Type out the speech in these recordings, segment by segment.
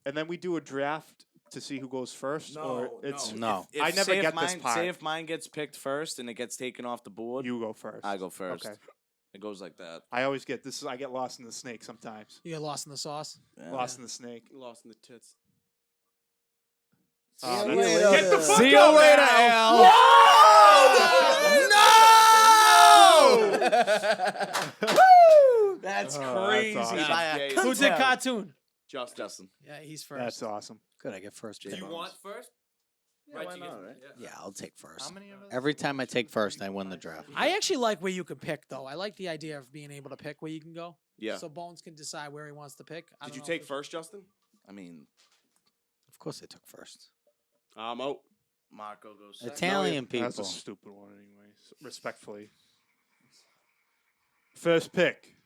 and then we do a draft to see who goes first? Or it's No. I never get this part. Say if mine gets picked first and it gets taken off the board, You go first. I go first. Okay. It goes like that. I always get this. I get lost in the snake sometimes. You get lost in the sauce. Yeah. Lost in the snake. Lost in the tits. Oh, you that's- later. Get the fuck See you out later, now. Al. Woo! That's Oh, crazy. that's awesome. by a Who Who did cunt. cartoon? Justin. Yeah, he's first. That's awesome. Good, I get first. Do pick. you want first? Yeah, why not, right? Yeah, I'll take first. How many of us? Every time I take first, I win the draft. I actually like where you can pick, though. I like the idea of being able to pick where you can go. Yeah. So Bones can decide where he wants to pick. I Did don't you know take if first, Justin? I mean, Of course, I took first. I'm out. Marco goes second. Italian people. That's a stupid one, anyways. Respectfully. First pick.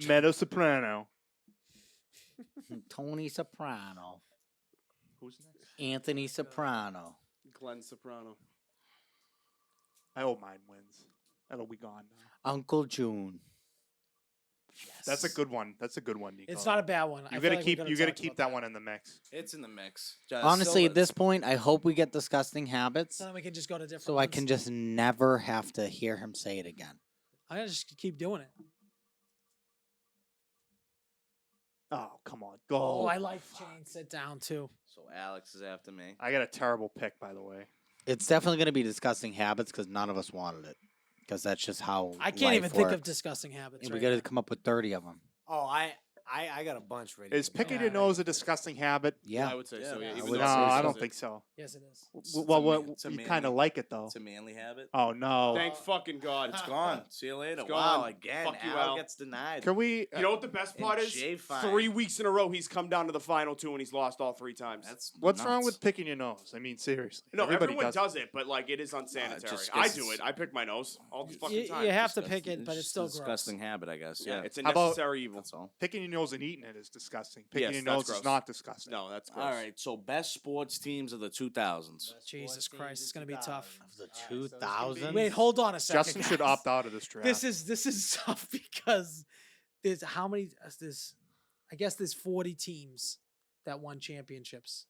Meadow Soprano. Tony Soprano. Who's next? Anthony Soprano. Glenn Soprano. I hope mine wins. That'll be gone now. Uncle June. That's a good one. That's a good one, Nico. It's not a bad one. You gotta keep. You gotta keep that one in the mix. It's in the mix. Honestly, at this point, I hope we get disgusting habits, So then we can just go to different so I ones. can just never have to hear him say it again. I gotta just keep doing it. Oh, come on. Go. Oh, I like Jane sit down too. So Alex is after me. I got a terrible pick, by the way. It's definitely going to be disgusting habits because none of us wanted it. Because that's just how I can't life even think of works. disgusting habits. And we right got to now. come up with 30 of them. Oh, I got a bunch ready. Is to go. picking Yeah, your nose a disgusting habit? Yeah. I would say so. Yeah, Yeah. I Even would though No, say I so. don't think so. Yes, it is. It's a You manly- kind of like it though. It's a manly habit. Oh no. Thank fucking God. It's gone. See you later. It's Wow, gone. again. Fuck you, Al Al. gets denied. Can we? You know what the best part And is? Jay Fine. 3 weeks in a row, he's come down to the final two and he's lost all 3 times. That's What's wrong nuts. with picking your nose? I mean, seriously. no, Everybody everyone does. does it, but like it is unsanitary. just I gets- do it. I pick my nose all the fucking You, time. you have to Disgusting. pick it, but it's still a disgusting habit, I guess. Yeah. It's a How about- necessary evil. That's all. Picking your nose and eating it is disgusting. Picking Yes, your that's nose gross. is not disgusting. No, that's gross. All right. So best sports teams of the 2000s. Jesus Christ, it's gonna be tough. Of the 2000s? Wait, hold on a second. Justin should guys. opt out of this draft. This is tough because there's how many? There's, I guess there's 40 teams that won championships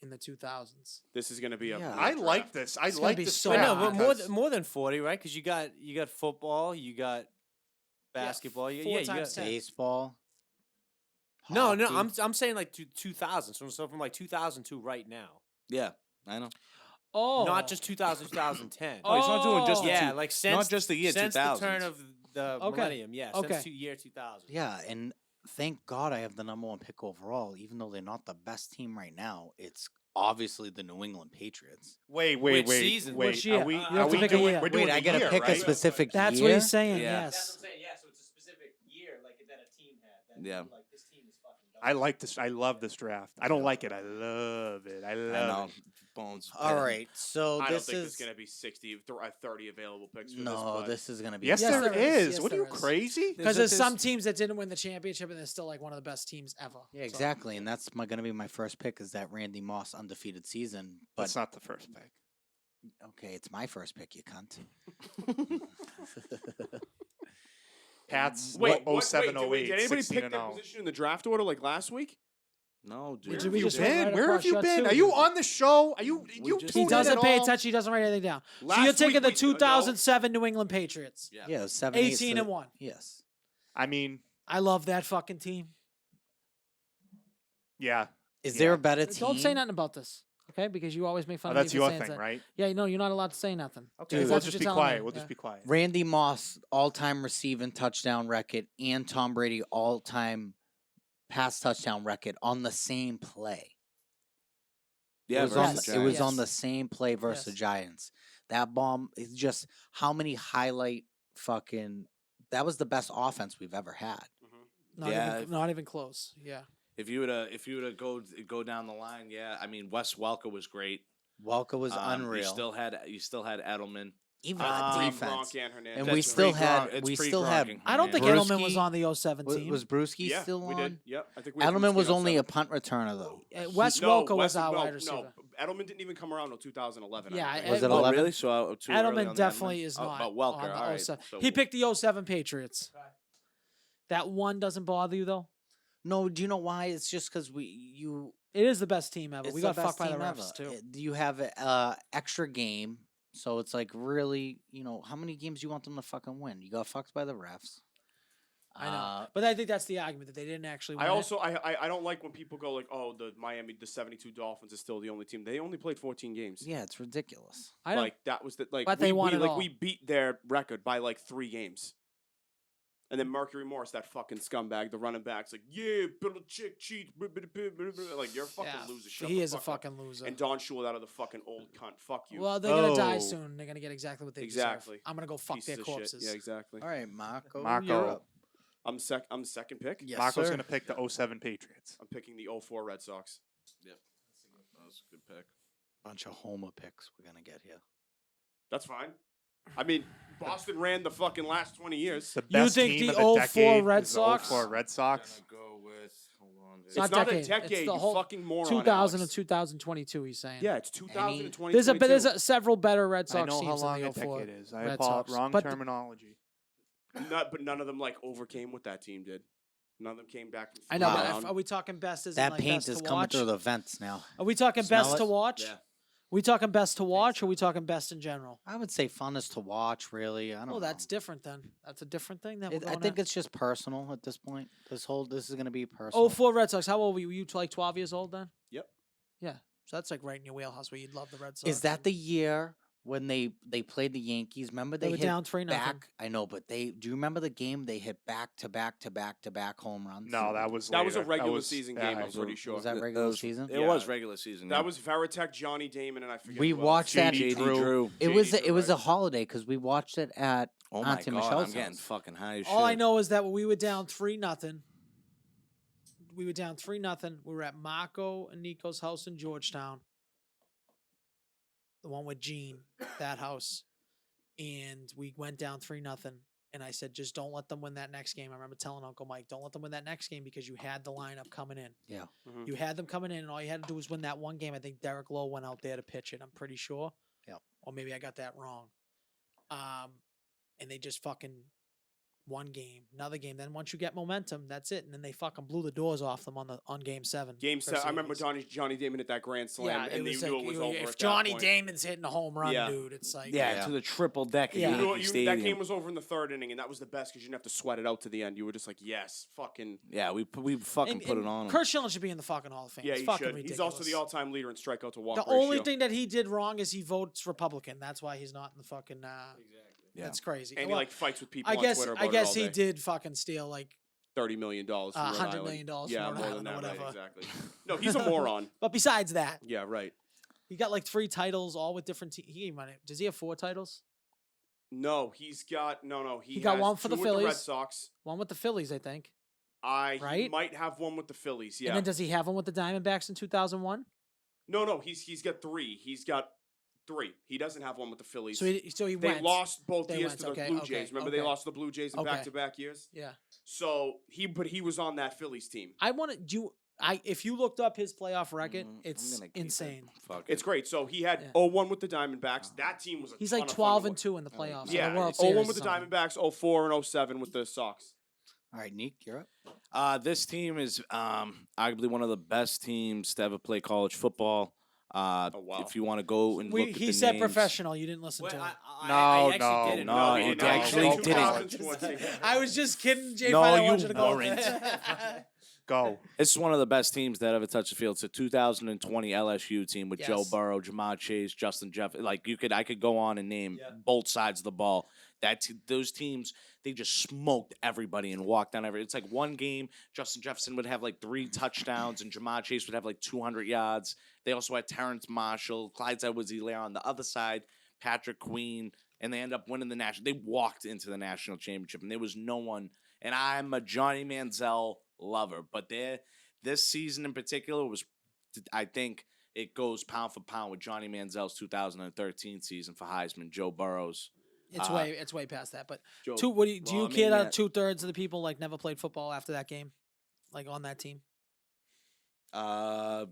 in the 2000s. This is going to be a. Yeah. I like this. I It's gonna like be this so Wait, draft no, hard. but because- more than 40, right? Because you got football, you got basketball, you, four yeah, you times got, 10. Baseball. No, hockey. I'm saying like 2000. So from like 2002 right now, Yeah, I know. Oh, not just 2000, 2010. Oh, he's not doing just the yeah, two- like since not just the year since 2000s. the turn of the Okay. millennium. Yeah, Okay. since year 2000. Yeah, and thank God I have the number one pick overall, even though they're not the best team right now. It's obviously the New England Patriots. Wait, Which season? wait. Which year? Are we, You have are to we pick a doing? year. We're doing Wait, I a gotta year, pick right? a specific that's year? what he's saying. Yeah. Yes. saying. Yeah, so it's a specific year like that a team had. Yeah. Like this team is fucking. I like this. I love this draft. I don't like it. I love it. I I love know. it. Bones. All right, so I don't this think is there's going to be 30 available picks for this. no. But This is gonna be Yes, Yes, there there is. is. Yes, What are you there is. crazy? Because there's some teams that didn't win the championship and they're still like one of the best teams ever. Yeah, So- exactly, and that's gonna be my first pick is that Randy Moss undefeated season. But That's not the first pick. okay, it's my first pick, you cunt. Pat's Wait, what, what, 07, wait, 08, did anybody 16 pick and their 0. position in the draft order like last week? No, dude. Did Where we have you just went been? right Where have across you your been? two? Are you on the show? Are you? We You just- He tuned doesn't in at pay all? attention. He doesn't write anything down. So Last you're taking week the we- 2007 New England Patriots. Yeah. Yeah, it was 7, 18 and 1. Yes. I mean, I love that fucking team. yeah. Is Yeah. there a better team? Don't say nothing about this, okay? Because you always make fun Oh, of me that's for your saying thing, that. right? Yeah, no, you're not allowed to say nothing. Okay, Dude. we'll That's just what be you're telling quiet. me, We'll yeah. just be quiet. Randy Moss, all-time receiving touchdown record, and Tom Brady, all-time pass touchdown record on the same play. Yeah, it was, on, versus the, it was Yes. on the same play versus the Yes. Giants. That bomb is just how many highlight fucking. That was the best offense we've ever had. Yeah, Not even close. Yeah. If you were to go down the line, yeah. I mean, Wes Welker was great. Welker was You unreal. still had Edelman. Even Uh, on Pre defense. Gronk and Hernandez. And we That's still pre-Gronk- had. it's We pre-Gronk still had. and I don't think Hernandez. Edelman was on the 07 Was, team. was Brewski Yeah, still we on? did. Yep, I think we had Edelman was Bruschi on only a 7. punt returner though. Wes No, Welker was our no, wide receiver. No, Edelman didn't even come around until 2011. Yeah, I don't Was think. it Oh, 11? really? So too early on Edelman the definitely Edelman? is Oh, not but Welker, on the all right. 07. So He picked the 07 Patriots. That one doesn't bother you though? No, do you know why? It's just because It is the best team ever. it's We the got best fucked by the team refs ever. too. You have a extra game, so it's like really, how many games do you want them to fucking win? You got fucked by the refs. I know, but I think that's the argument that they didn't actually win. I don't like when people go like, oh, the 72 Dolphins is still the only team. They only played 14 games. Yeah, it's ridiculous. I know. Like that was But they won it all. we beat their record by like 3 games. And then Mercury Morris, that fucking scumbag, the running back's like, yeah, Belichick cheats. Like, you're a fucking loser. Shut he the is a fuck up. fucking loser. And Don Shula out of the fucking old cunt. Fuck you. Well, they're gonna die Oh. soon. They're gonna get exactly what they Exactly. deserve. I'm gonna go fuck Pieces their of shit. corpses. Yeah, exactly. All right, Marco. Marco. You're up. I'm second pick. Yes, Marco's sir. going to pick the 07 Patriots. I'm picking the 04 Red Sox. That was a good pick. Bunch of homer picks we're gonna get here. That's fine. I mean, Boston ran the fucking last 20 years. The You best think team the of the 04 decade Red is Sox? The 04 Red Sox. Gonna go with. Hold on. It's It's not not a decade. It's decade, the you whole fucking moron. 2000 Alex. to 2022. He's saying. Yeah, it's 2020. There's several better Red I Sox know how teams long than a the 04 decade is. I Red apologize. Sox. Wrong But terminology. But none of them like overcame what that team did. None of them came back. From I know, Wow. but are we talking best as in, That like, paint best is to coming watch? through the vents now. Are we talking Smell best it? to watch? Yeah. We talking best to watch, or are we talking best in general? I would say fun is to watch. Really, I don't. Well, know. that's different then. That's a different thing. That I think it's just personal at this point. This is going to be personal. Oh, 04 Red Sox. How old were you? Were you like 12 years old then? Yep. Yeah. So that's like right in your wheelhouse where you'd love the Red Sox. Is that the year when they played the Yankees? Remember They were hit down 3-0. back. I know, but do you remember the game they hit back to back to back to back home runs? No, that was That was a later. regular season game, I'm was pretty sure. Was that It regular was- season? It Yeah. was regular season. That was Veritek, Johnny Damon, and I forget. We who else. watched that. JD Drew. It JD was Drew, it was a right. holiday because we watched it at Oh my Auntie god, Michelle's I'm getting house. fucking high as All I shit. know is that we were down 3-0. We were down 3-0. We were at Marco and Nico's house in Georgetown. The one with Gene, that house. And we went down 3-0. And I said, just don't let them win that next game. I remember telling Uncle Mike, don't let them win that next game because you had the lineup coming in. Yeah. Mhm. You had them coming in, and all you had to do was win that one game. I think Derek Lowe went out there to pitch it. I'm pretty sure. Yep. Or maybe I got that wrong. And they just fucking one game, another game. Then once you get momentum, that's it. And then they fucking blew the doors off them on game 7. Game for 7. I remember series. Johnny Damon hit that grand slam, Yeah, and it was they knew like, it was over. if at Johnny that point. Damon's hitting a home run, Yeah. dude, it's like Yeah, to the triple deck. Yeah. Yeah. You know what, that game was over in the 3rd inning, and that was the best because you didn't have to sweat it out to the end. You were just like, yes, fucking. Yeah, we fucking put it on. him. Kurt Schilling should be in the fucking Hall of Fame. Yeah, it's he fucking should. ridiculous. He's also the all-time leader in strikeout to walk The ratio. only thing that he did wrong is he votes Republican. That's why he's not in the fucking. Yeah. That's crazy. and he Well, like fights with people I on guess Twitter about I it guess all he day. did fucking steal like $30 million from Rhode $100 Island. million from Yeah, Rhode more Island than or that, right? whatever. Exactly. No, he's a moron. But besides that, Yeah, right. he got like 3 titles, all with different teams. He might. Does he have 4 titles? No, he's got no. He got has one for 2 the with the Red Phillies. Sox. One with the Phillies, I think. He Right? might have one with the Phillies. Yeah. And then does he have one with the Diamondbacks in 2001? No. He's got 3. He's got 3. He doesn't have one with the Phillies. So he they went. lost both They years went, to the okay, Blue okay, Jays. Remember they okay. lost to the Blue Jays in Okay. back-to-back years. Yeah. So he was on that Phillies team. I want to do. If you looked up his playoff record, Mhm, I'm it's gonna keep it. insane. Fuck It's it. great. So he had Yeah. 0-1 with the Diamondbacks. That team was a He's ton like of fun to 12 watch. and 2 in the playoffs. Yeah, or the World 0-1 Series with the or something. Diamondbacks, 0-4 and 0-7 with the Sox. All right, Nick, you're up. This team is arguably one of the best teams to ever play college football. wow. If you want to go and look at He the said names. professional. You didn't listen Wait, to him. No, actually no, didn't. no, he it didn't. actually In didn't. 2020. I was just kidding, Jay. No, I you want you to go. weren't. Go. This is one of the best teams that ever touched the field. It's a 2020 LSU team with Joe Yes. Burrow, Jamar Chase, Justin Jeff. Like I could go on and name both sides of the ball. Those teams, they just smoked everybody and walked down every. It's like one game, Justin Jefferson would have like 3 touchdowns, and Jamar Chase would have like 200 yards. They also had Terrence Marshall, Clyde Edwards-Helaire on the other side, Patrick Queen, and they end up winning the national. They walked into the national championship, and there was no one. And I'm a Johnny Manziel lover, but this season in particular was, I think it goes pound for pound with Johnny Manziel's 2013 season for Heisman, Joe Burrow's. It's way past that. But Joe, do you well, I mean, care yeah. that 2/3 of the people like never played football after that game, like on that team? no,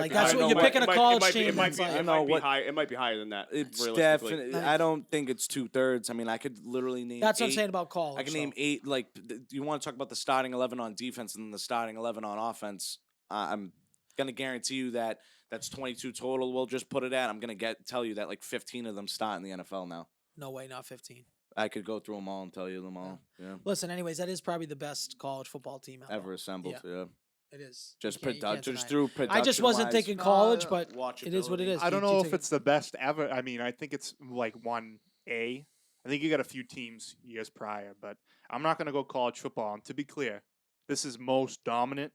Like, be that's higher what than you're that. picking a college team, It might it's be, like- I it know might be what- high. It might be higher than that. It's realistically. definitely. Nice. I don't think it's 2/3. I mean, I could literally name. That's what I'm eight- saying about college. I can name though. 8. Like, you want to talk about the starting 11 on defense and then the starting 11 on offense? I'm gonna guarantee you that that's 22 total. We'll just put it at. I'm gonna tell you that like 15 of them start in the NFL now. No way, not 15. I could go through them all and tell you them all. Yeah, Listen, anyways, that is probably the best college football team ever assembled. Yeah, It is. just You can't production, deny just it. through production. I just wasn't thinking college, but it is what it watchability. is. I don't Do you know if take it's the best ever. I mean, I think it's like 1A. I think you got a few teams years prior, but I'm not going to go college football. And to be clear, this is most dominant.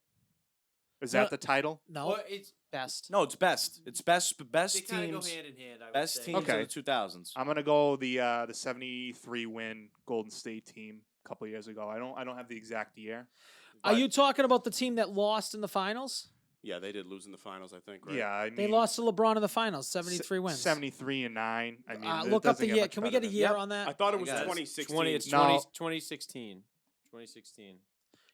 Is No, that the title? No, Well, it's best. No, it's best. It's best. they Best kind of go teams. hand in hand. I would Best say. teams Okay. of the 2000s. I'm going to go the 73 win Golden State team a couple years ago. I don't have the exact year. Are but you talking about the team that lost in the finals? Yeah, they did lose in the finals, I think. Right? Yeah, I mean, They lost to LeBron in the finals, 73 wins. 73-9. I mean, it Look up doesn't the get year. much Can we better get a than- year Yep. on that? I thought it I was got it. 2016. It's No. 2016. 2016.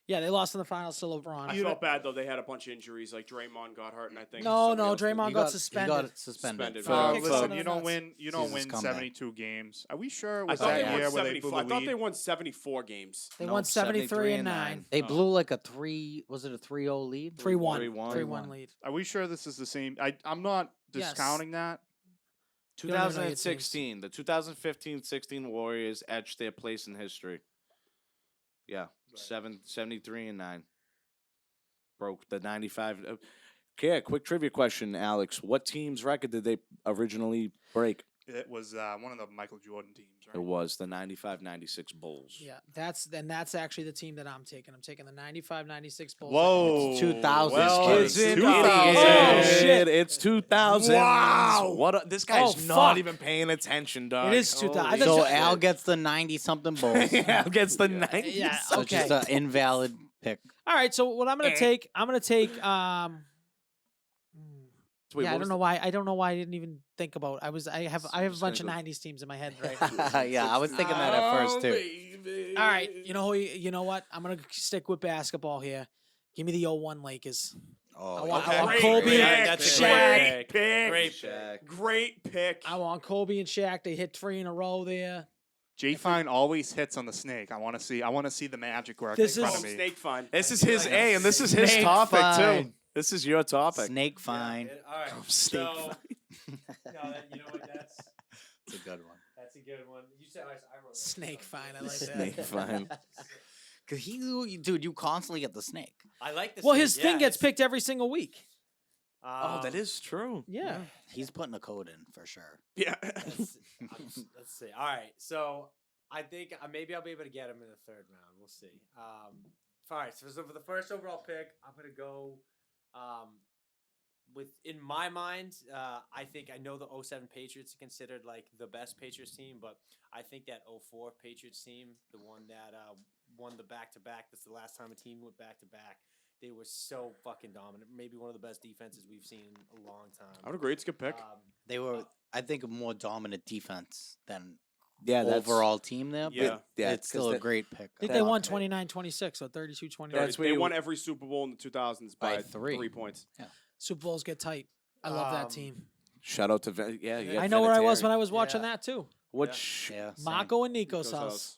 Yeah, they lost in the finals to LeBron. I felt bad though. They had a bunch of injuries. Like Draymond got hurt, and I think No, somebody no, else did. Draymond He got He suspended. got suspended. Suspended. No, Kick listen, someone in you the don't nuts. win. You don't He's a win scumbag. 72 games. Are we sure it I was thought they that won year where they 74. blew I the thought lead? they won 74 games. They No, won 73 and 9. They Oh. blew like a 3. Was it a 3-0 lead? 3-1. 3-1. 3-1 lead. Are we sure this is the same? I'm not Yes. discounting that. You don't even know your teams. 2016. The 2015-16 Warriors etched their place in history. Yeah, 73 and 9. Broke the 95. Okay, quick trivia question, Alex. What team's record did they originally break? It was one of the Michael Jordan teams, right? It was the 95-96 Bulls. Yeah, that's actually the team that I'm taking. I'm taking the 95-96 Bulls. Whoa, It's 2000s, well, kids. it's It's 2000s. Oh, shit. It's 2000. Wow. What? This guy's Oh, not fuck. even paying attention, dog. It is 2000. I Holy thought So you- Al gets the 90-something Bulls. yeah, gets the 90. Yeah, So okay. just an invalid pick. All right, so what I'm Eh. gonna take, Wait, yeah, I what don't was know why. I don't know why I didn't even think about. I have a just bunch of gonna go- '90s teams in my head right now. Yeah, I was thinking that at first too. All right, you know what? I'm gonna stick with basketball here. Give me the 01 Lakers. Oh, I want Great Kobe, pick. That's a Shaq. great pick. Great Shaq. Great pick. I want Kobe and Shaq. They hit 3 in a row there. J Fine always hits on the snake. I want to see the magic work This in is- front of me. Snake fun. This is his A, and this is his Snake topic, fine. too. This is your topic. Snake fine. All right. Snake So, fine. you know what? It's a good one. That's a good one. You said I wrote that. Snake fine. I like Snake that. fine. Cause dude, you constantly get the snake. I like this. Well, his thing gets picked every single week. Oh, that is true. Yeah. He's putting a code in for sure. Yeah. Let's see. All right. So I think maybe I'll be able to get him in the third round. We'll see. All right. So for the first overall pick, I'm going to go with, in my mind, I know the 07 Patriots are considered like the best Patriots team, but I think that 04 Patriots team, the one that won the back-to-back, that's the last time a team went back-to-back. They were so fucking dominant. Maybe one of the best defenses we've seen in a long time. I would agree. It's a good pick. They were, I think, a more dominant defense than Yeah, that's overall team there. But Yeah. Yeah, it's still a great pick. I think a they lock won pick. 29-26 or 32-29. That's where they you- won every Super Bowl in the 2000s By by three. 3 points. Super Bowls get tight. I love that Um, team. Shout out to yeah. You got I know where I was Vinatieri. when I was watching Yeah. that too. Which Yeah, same. Marco and Nico's Nico's house.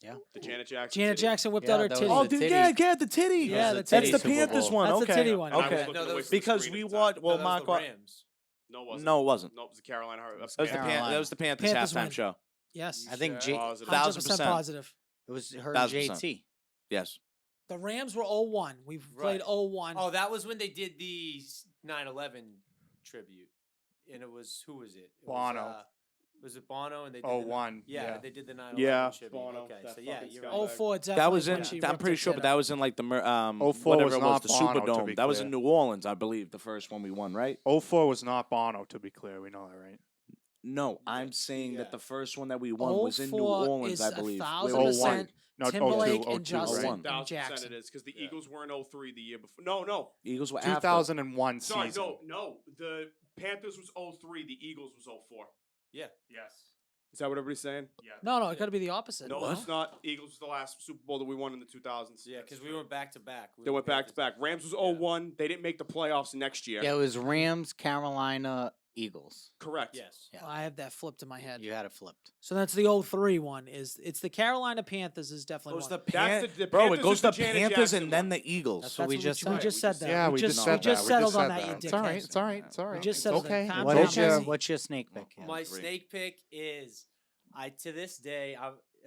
Yeah. The Janet Jackson. Janet Titty. Jackson whipped Yeah, out her that was titty. the Oh, titty. dude, yeah, the titty. Yeah, the that's titty the Super Panthers Bowl. one. That's the okay. titty one. And I was Okay. looking No, away that was- from the Because screen we at the time. watched. Well, that Mark. was the Rams. No, it wasn't. No, it wasn't. No, it was the Carolina. That was the Carolina. that was the Panthers Panthers halftime win. show. Yes. I think Sure. Oh, is it? 100% 1000%. positive. It was her 1000%. JT. Yes. The Rams were 0-1. We've played Right. 0-1. Oh, that was when they did the 9/11 tribute, and it was who was it? It Bono. Was it Bono? And they did Oh, the, one. Yeah, they did the 9/11 Yeah, tribute. Bono, Okay, that so yeah, fucking you're scumbag. right. 0-4 definitely. That was when in. she I'm ripped pretty her sure, tit but that out. was in like the 04 whatever was it was, not the Bono, to Superdome. be That was in clear. New Orleans, I believe, the first one we won, right? 04 was not Bono, to be clear. We know that, right? No, I'm saying Yeah. that the first one that we won was in New 04 Orleans, is I believe. 1,000% No, Timberlake 02, and 02, Justin. right? One. 1000% Jackson. it is because the Yeah. Eagles were in 03 the year before. No. Eagles were after. 2001 Sorry, season. no. The Panthers was 03. The Eagles was 04. Yeah. Yes. Is that what everybody's saying? Yeah. No, it got to be the opposite. No, it's not. Eagles was the last Super Bowl that we won in the 2000s. Yeah, because we went back to back. They went back to back. Rams was 0-1. They didn't make the playoffs next year. Yeah, it was Rams, Carolina, Eagles. Correct. Yes. Yeah. I have that flipped in my head. You had it flipped. So that's the 03 one. It's the Carolina Panthers is definitely Goes one. the That's the Bro, Panthers it goes is the the Janet Panthers Jackson and then one. the Eagles. That's what we just we said. just said that. Yeah, we just said we just that. settled we on just that. said You It's all right. dickheads. It's all right. It's all right. We just settled okay. that. Calm What down, is your Jesse. what's your snake pick? My Great. snake pick is to this day,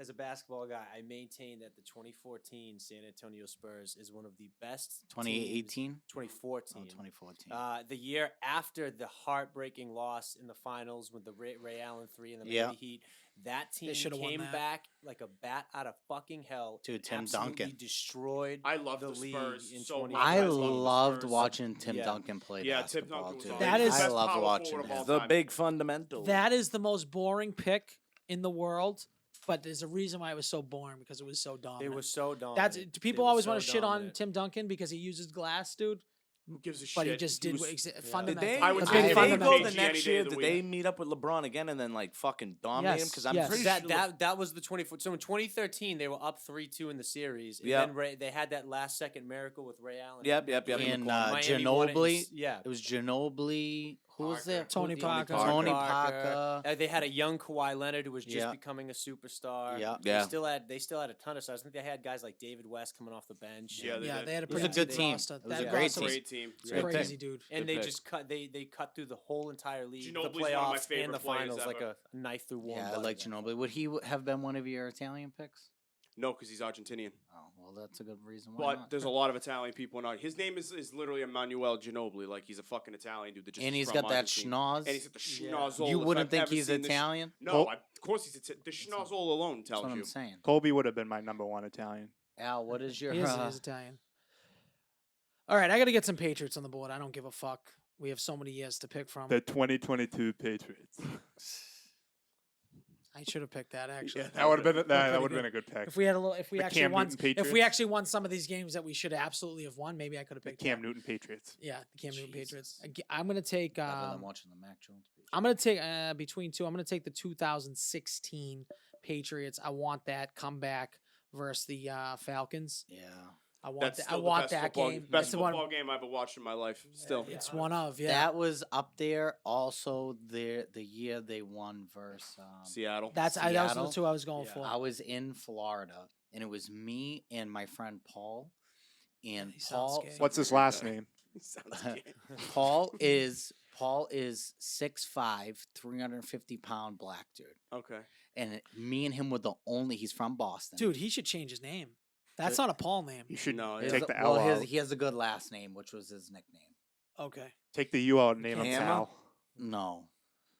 as a basketball guy, I maintain that the 2014 San Antonio Spurs is one of the best. 2018? 2014. 2014. The year after the heartbreaking loss in the finals with the Ray Allen 3 and the Yeah. Miami Heat, that team shoulda won came that. back like a bat out of fucking hell. Dude, and Tim absolutely Duncan. destroyed I love the the league Spurs in so much. 20 I guys love the loved Spurs. watching Tim Yeah. Duncan play Yeah, Tim basketball, Duncan was dude. awesome. That He's is- the I best loved power watching forward of him. all The time. big fundamental. That is the most boring pick in the world, but there's a reason why it was so boring because it was so They dominant. were so dominant. That's people They were always so want to shit on dominant. Tim Duncan because he uses glass, dude. Who gives a shit? But he just did was- what Did fundamental. they, I would a say big did they fundamental. go KG the any next day year? of the Did week. they meet up with LeBron again and then like fucking dominate him? Yes, Because I'm yes. pretty That, sure that was the 24. So in 2013, they were up 3-2 in the series. And Yep. then they had that last second miracle with Ray Allen. Yep. And Miami won it in Ginobili. yeah. It was Ginobili. Who was there? Tony Who- Parker. Tony Parker. They had a young Kawhi Leonard who was just Yeah. becoming a superstar. Yeah. Yeah. They still had a ton of stars. I think they had guys like David West coming off the bench. Yeah, Yeah, they had a It was pretty a good deep team. roster. It was That a great roster was Great team. Great pick. crazy, dude. And Good they pick. just they cut through the whole entire league, the Ginobili's one of my playoffs favorite and the players finals like ever. a knife through warm Yeah, I butter. like Ginobili. Would he have been one of your Italian picks? No, because he's Argentinian. Oh, well, that's a good reason why But not. there's a lot of Italian people in His name is literally Emmanuel Ginobili. Like, he's a fucking Italian dude that just And is he's from got that Argentina. schnoz. And he's got the Yeah. schnozzle. You if wouldn't I've think ever he's seen the Italian? No, Col- of course he's the schnozzle alone That's tells what you. I'm saying. Colby would have been my number one Italian. Al, what is your... He is Italian. All right, I got to get some Patriots on the board. I don't give a fuck. We have so many years to pick from. The 2022 Patriots. I should have picked that actually. Yeah, that would have been Pretty that would good. have been a good pick. If we had a little, if we The actually Cam won, Newton if we Patriots. actually won some of these games that we should absolutely have won, maybe I could have The picked Cam that. Newton Patriots. Yeah, the Cam Newton Jesus. Patriots. I'm gonna take. Rather than watching the Mac Jones page. I'm gonna take between two. I'm gonna take the 2016 Patriots. I want that comeback versus the Falcons. Yeah. I want That's that. I still the want best that football, game. best It's one. football game I've ever watched in my life. Still. It's one of yeah. That was up there. Also, the year they won versus Seattle. That was the Seattle. two I was going Yeah. for. I was in Florida, and it was me and my friend Paul. And He sounds Paul, gay. What's his last name? Sounds gay. Paul is 6'5", 350-pound black dude, Okay. and me and him were the only. He's from Boston, Dude, he should change his name. That's not a Paul name. You should No, His- take the well, L out. he has a good last name, which was his nickname. Okay. Take the U out and name him Hammer? Sal. No,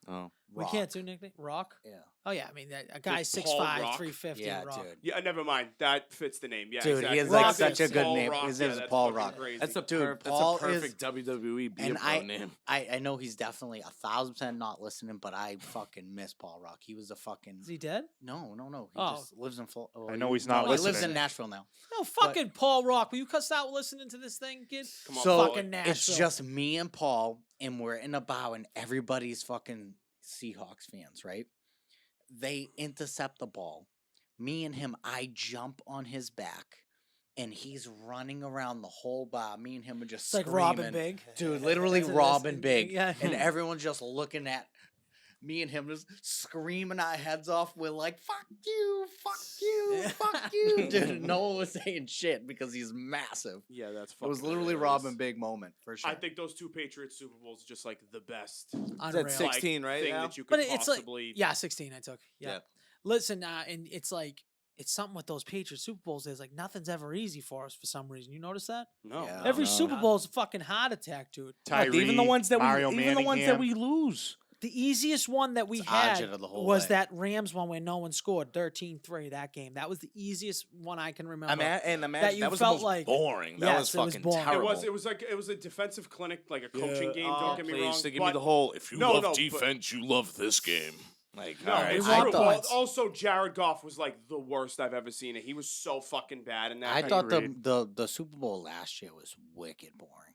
Oh. We can't do nickname. Rock? Yeah, Oh, yeah. I mean, a guy Paul 6'5", Rock? 350. yeah, Rock. dude. Yeah, never mind. That fits the name. Yeah, Dude, exactly. he has like Rock such is a good Paul name. Rock. His Yeah, name is that's Paul fucking Rock. crazy. That's a Dude, that's Paul a perfect is- WWE be and a pro name. I know he's definitely 1,000% not listening, but I fucking miss Paul Rock. He was a fucking Is he dead? no. He Oh. just lives in Florida. I know he's not He lives listening. in Nashville now. No, fucking Paul Rock. Will you cuss out listening to this thing, kid? Come on, So Paul. fucking Nashville. it's just me and Paul, and we're in a bar, and everybody's fucking Seahawks fans, right? They intercept the ball. Me and him, I jump on his back, and he's running around the whole bar. Me and him are just It's like screaming. Robin Big. Dude, literally That's it, Robin that's- Big. yeah. And everyone's just looking at me and him just screaming our heads off. We're like, fuck you, fuck you. Dude, no one was saying shit because he's massive. Yeah, that's It fucking was literally hilarious. Robin Big moment, for sure. I think those two Patriots Super Bowls are just like the best Unreal. That's 16, right? thing now? that you could But it's like, possibly. yeah, 16 I took. Yeah. Yeah. Listen, and it's like, it's something with those Patriots Super Bowls. There's like nothing's ever easy for us for some reason. You notice that? No. Yeah. Every no. Super Bowl is a fucking heart attack, dude. Like, even the Tyree, ones that Mario we even the ones that Manningham. we lose. The easiest one that we It's had Argent of the whole was way. that Rams one where no one scored 13-3 that game. That was the easiest one I can remember. Imagine you that was felt the most like- boring. That Yes, was it was fucking boring. terrible. It was a defensive clinic, like a coaching game. Oh, Don't get me please, wrong. to give but me the whole. If you No, love no, but- defense, you love this game. Like, No, all right, it's we want true. the Well, points. also, Jared Goff was like the worst I've ever seen it. He was so fucking bad in that. I thought Agreed. the Super Bowl last year was wicked boring.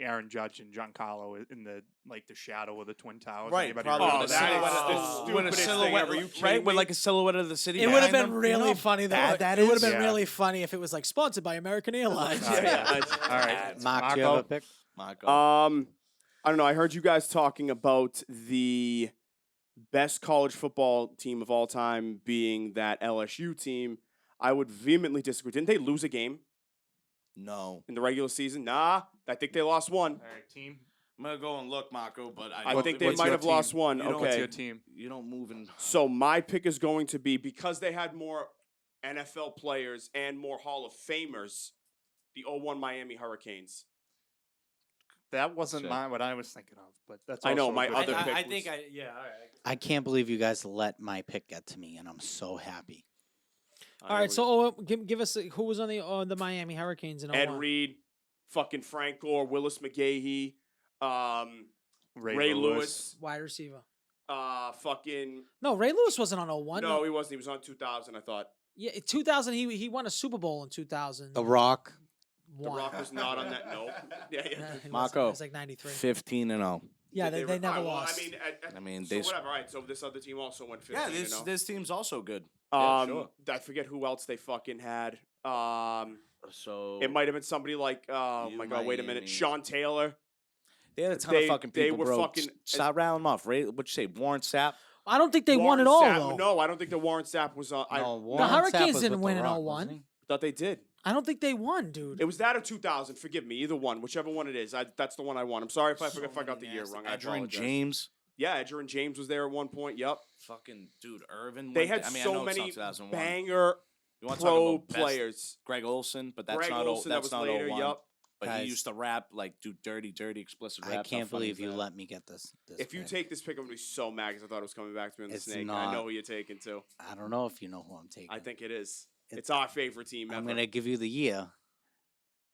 Aaron Judge and Giancarlo in the shadow of the Twin Towers. Right, Anybody probably remember with a that? silhouette, the with a stupidest thing silhouette, ever. You kidding right, with me? like a silhouette of the city. It would have behind been them. really You know funny though. bad that It would have is? been Yeah. really funny if it was like sponsored by American Airlines. Oh, yeah. Yeah. All right. Mark, do you have a Marco? pick? Marco. I don't know. I heard you guys talking about the best college football team of all time being that LSU team. I would vehemently disagree. Didn't they lose a game No. in the regular season? Nah, I think they lost one. All right, team. I'm gonna go and look, Marco, but I don't think they what's might your have lost team? one. You don't- What's Okay. your team? you don't move in. So my pick is going to be, because they had more NFL players and more Hall of Famers, the 01 Miami Hurricanes. That wasn't Shit. what I was thinking of, but that's I know, also a my good other pick. pick I was- think yeah, all right. I can't believe you guys let my pick get to me, and I'm so happy. All right, so give us who was on the Miami Hurricanes in 01? Ed Reed, fucking Frank Gore, Willis McGahee, Ray Lewis. Lewis, Wide receiver. fucking No, Ray Lewis wasn't on 01. no, he wasn't. He was on 2000. I thought 2000. He won a Super Bowl in 2000. The Rock. The Rock was not on that. No, yeah, yeah. Marco. It was like 93. 15-0. Yeah, they were- never well, lost. I mean, so they s- whatever. All right, so this other team also went 15. Yeah, you this know? this team's also good. Yeah, sure. I forget who else they fucking had. So It might have been somebody like, oh You my god, wait a minute, Miami. Sean Taylor. they had a ton they- of fucking they people, were bro. fucking- Stop rattling them off. What'd you say? Warren Sapp? I don't think they won Warren at all, Sapp- though. No, I don't think the Warren Sapp was on. I No, Warren Sapp Hurricanes was didn't with win The in Rock, 01. wasn't he? thought they did. I don't think they won, dude. It was that or 2000. Forgive me, either one, whichever one it is. That's the one I want. I'm sorry if I forgot if I got the year wrong. I Edgerrin apologize. James. Yeah, Edgerrin James was there at one point. Yep. Fucking dude, Irvin. They went had I so know it's not many 2001. banger You want to pro talk about best- players. Greg Olson, but that's Greg not Olson, that's that not was later. 01. Yep. But Guys. he used to rap, like, do dirty, explicit rap. I How can't funny is believe you that? let me get this. If you pick. take this pick, I'm gonna be so mad because I thought it was coming back to me on the It's snake. I know not. who you're taking too. I don't know if you know who I'm taking. I think it is. It's- It's our favorite team I'm ever. gonna give you the year.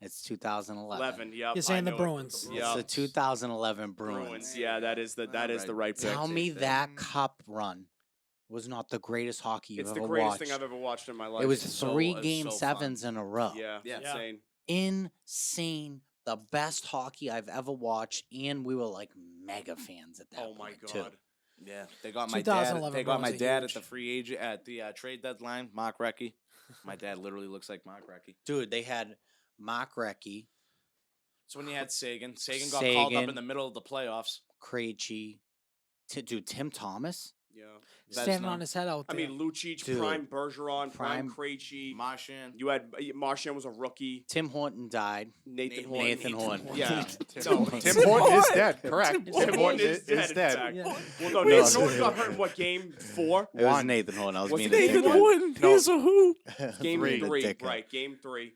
It's 2011. 11. Yep. You're I saying the knew it. Bruins. It's Yep. the 2011 Bruins. Bruins. Yeah, that is the Alright. right pick. Tell me Same that thing. cup run was not the greatest hockey you've It's the ever greatest watched. thing I've ever watched in my life. It was so- three it's game so fun. sevens in a row. yeah, Yeah. insane. Insane. The best hockey I've ever watched, and we were like mega fans at that Oh my point, too. god. Yeah, they got my dad. 2011 They got my Bruins are dad at huge. the free agent at the trade deadline. Mark Recchi. My dad literally looks like Mark Recchi. Dude, they had Mark Recchi, So when you had Sagan, Sagan got called up Sagan. in the middle of the playoffs. Krejci, dude, Tim Thomas. Yeah. That's Standing not- on his head out I there. mean, Lucic, Dude. prime Bergeron, prime Prime- Krejci. Marchand. You had Marchand was a rookie. Tim Horton died. Nathan Nathan Horton. Horton. Yeah. Tim, No, Tim Horton is dead. Correct. Tim Horton is dead. is dead. exactly. Yeah. Well, no, No, Nathan dude. Horton got hurt in what, game 4? It was One. Nathan Horton. I was Was being it a Nathan dickhead. Horton. No. He's a who? Game Three. 3, Dickhead. right? Game 3.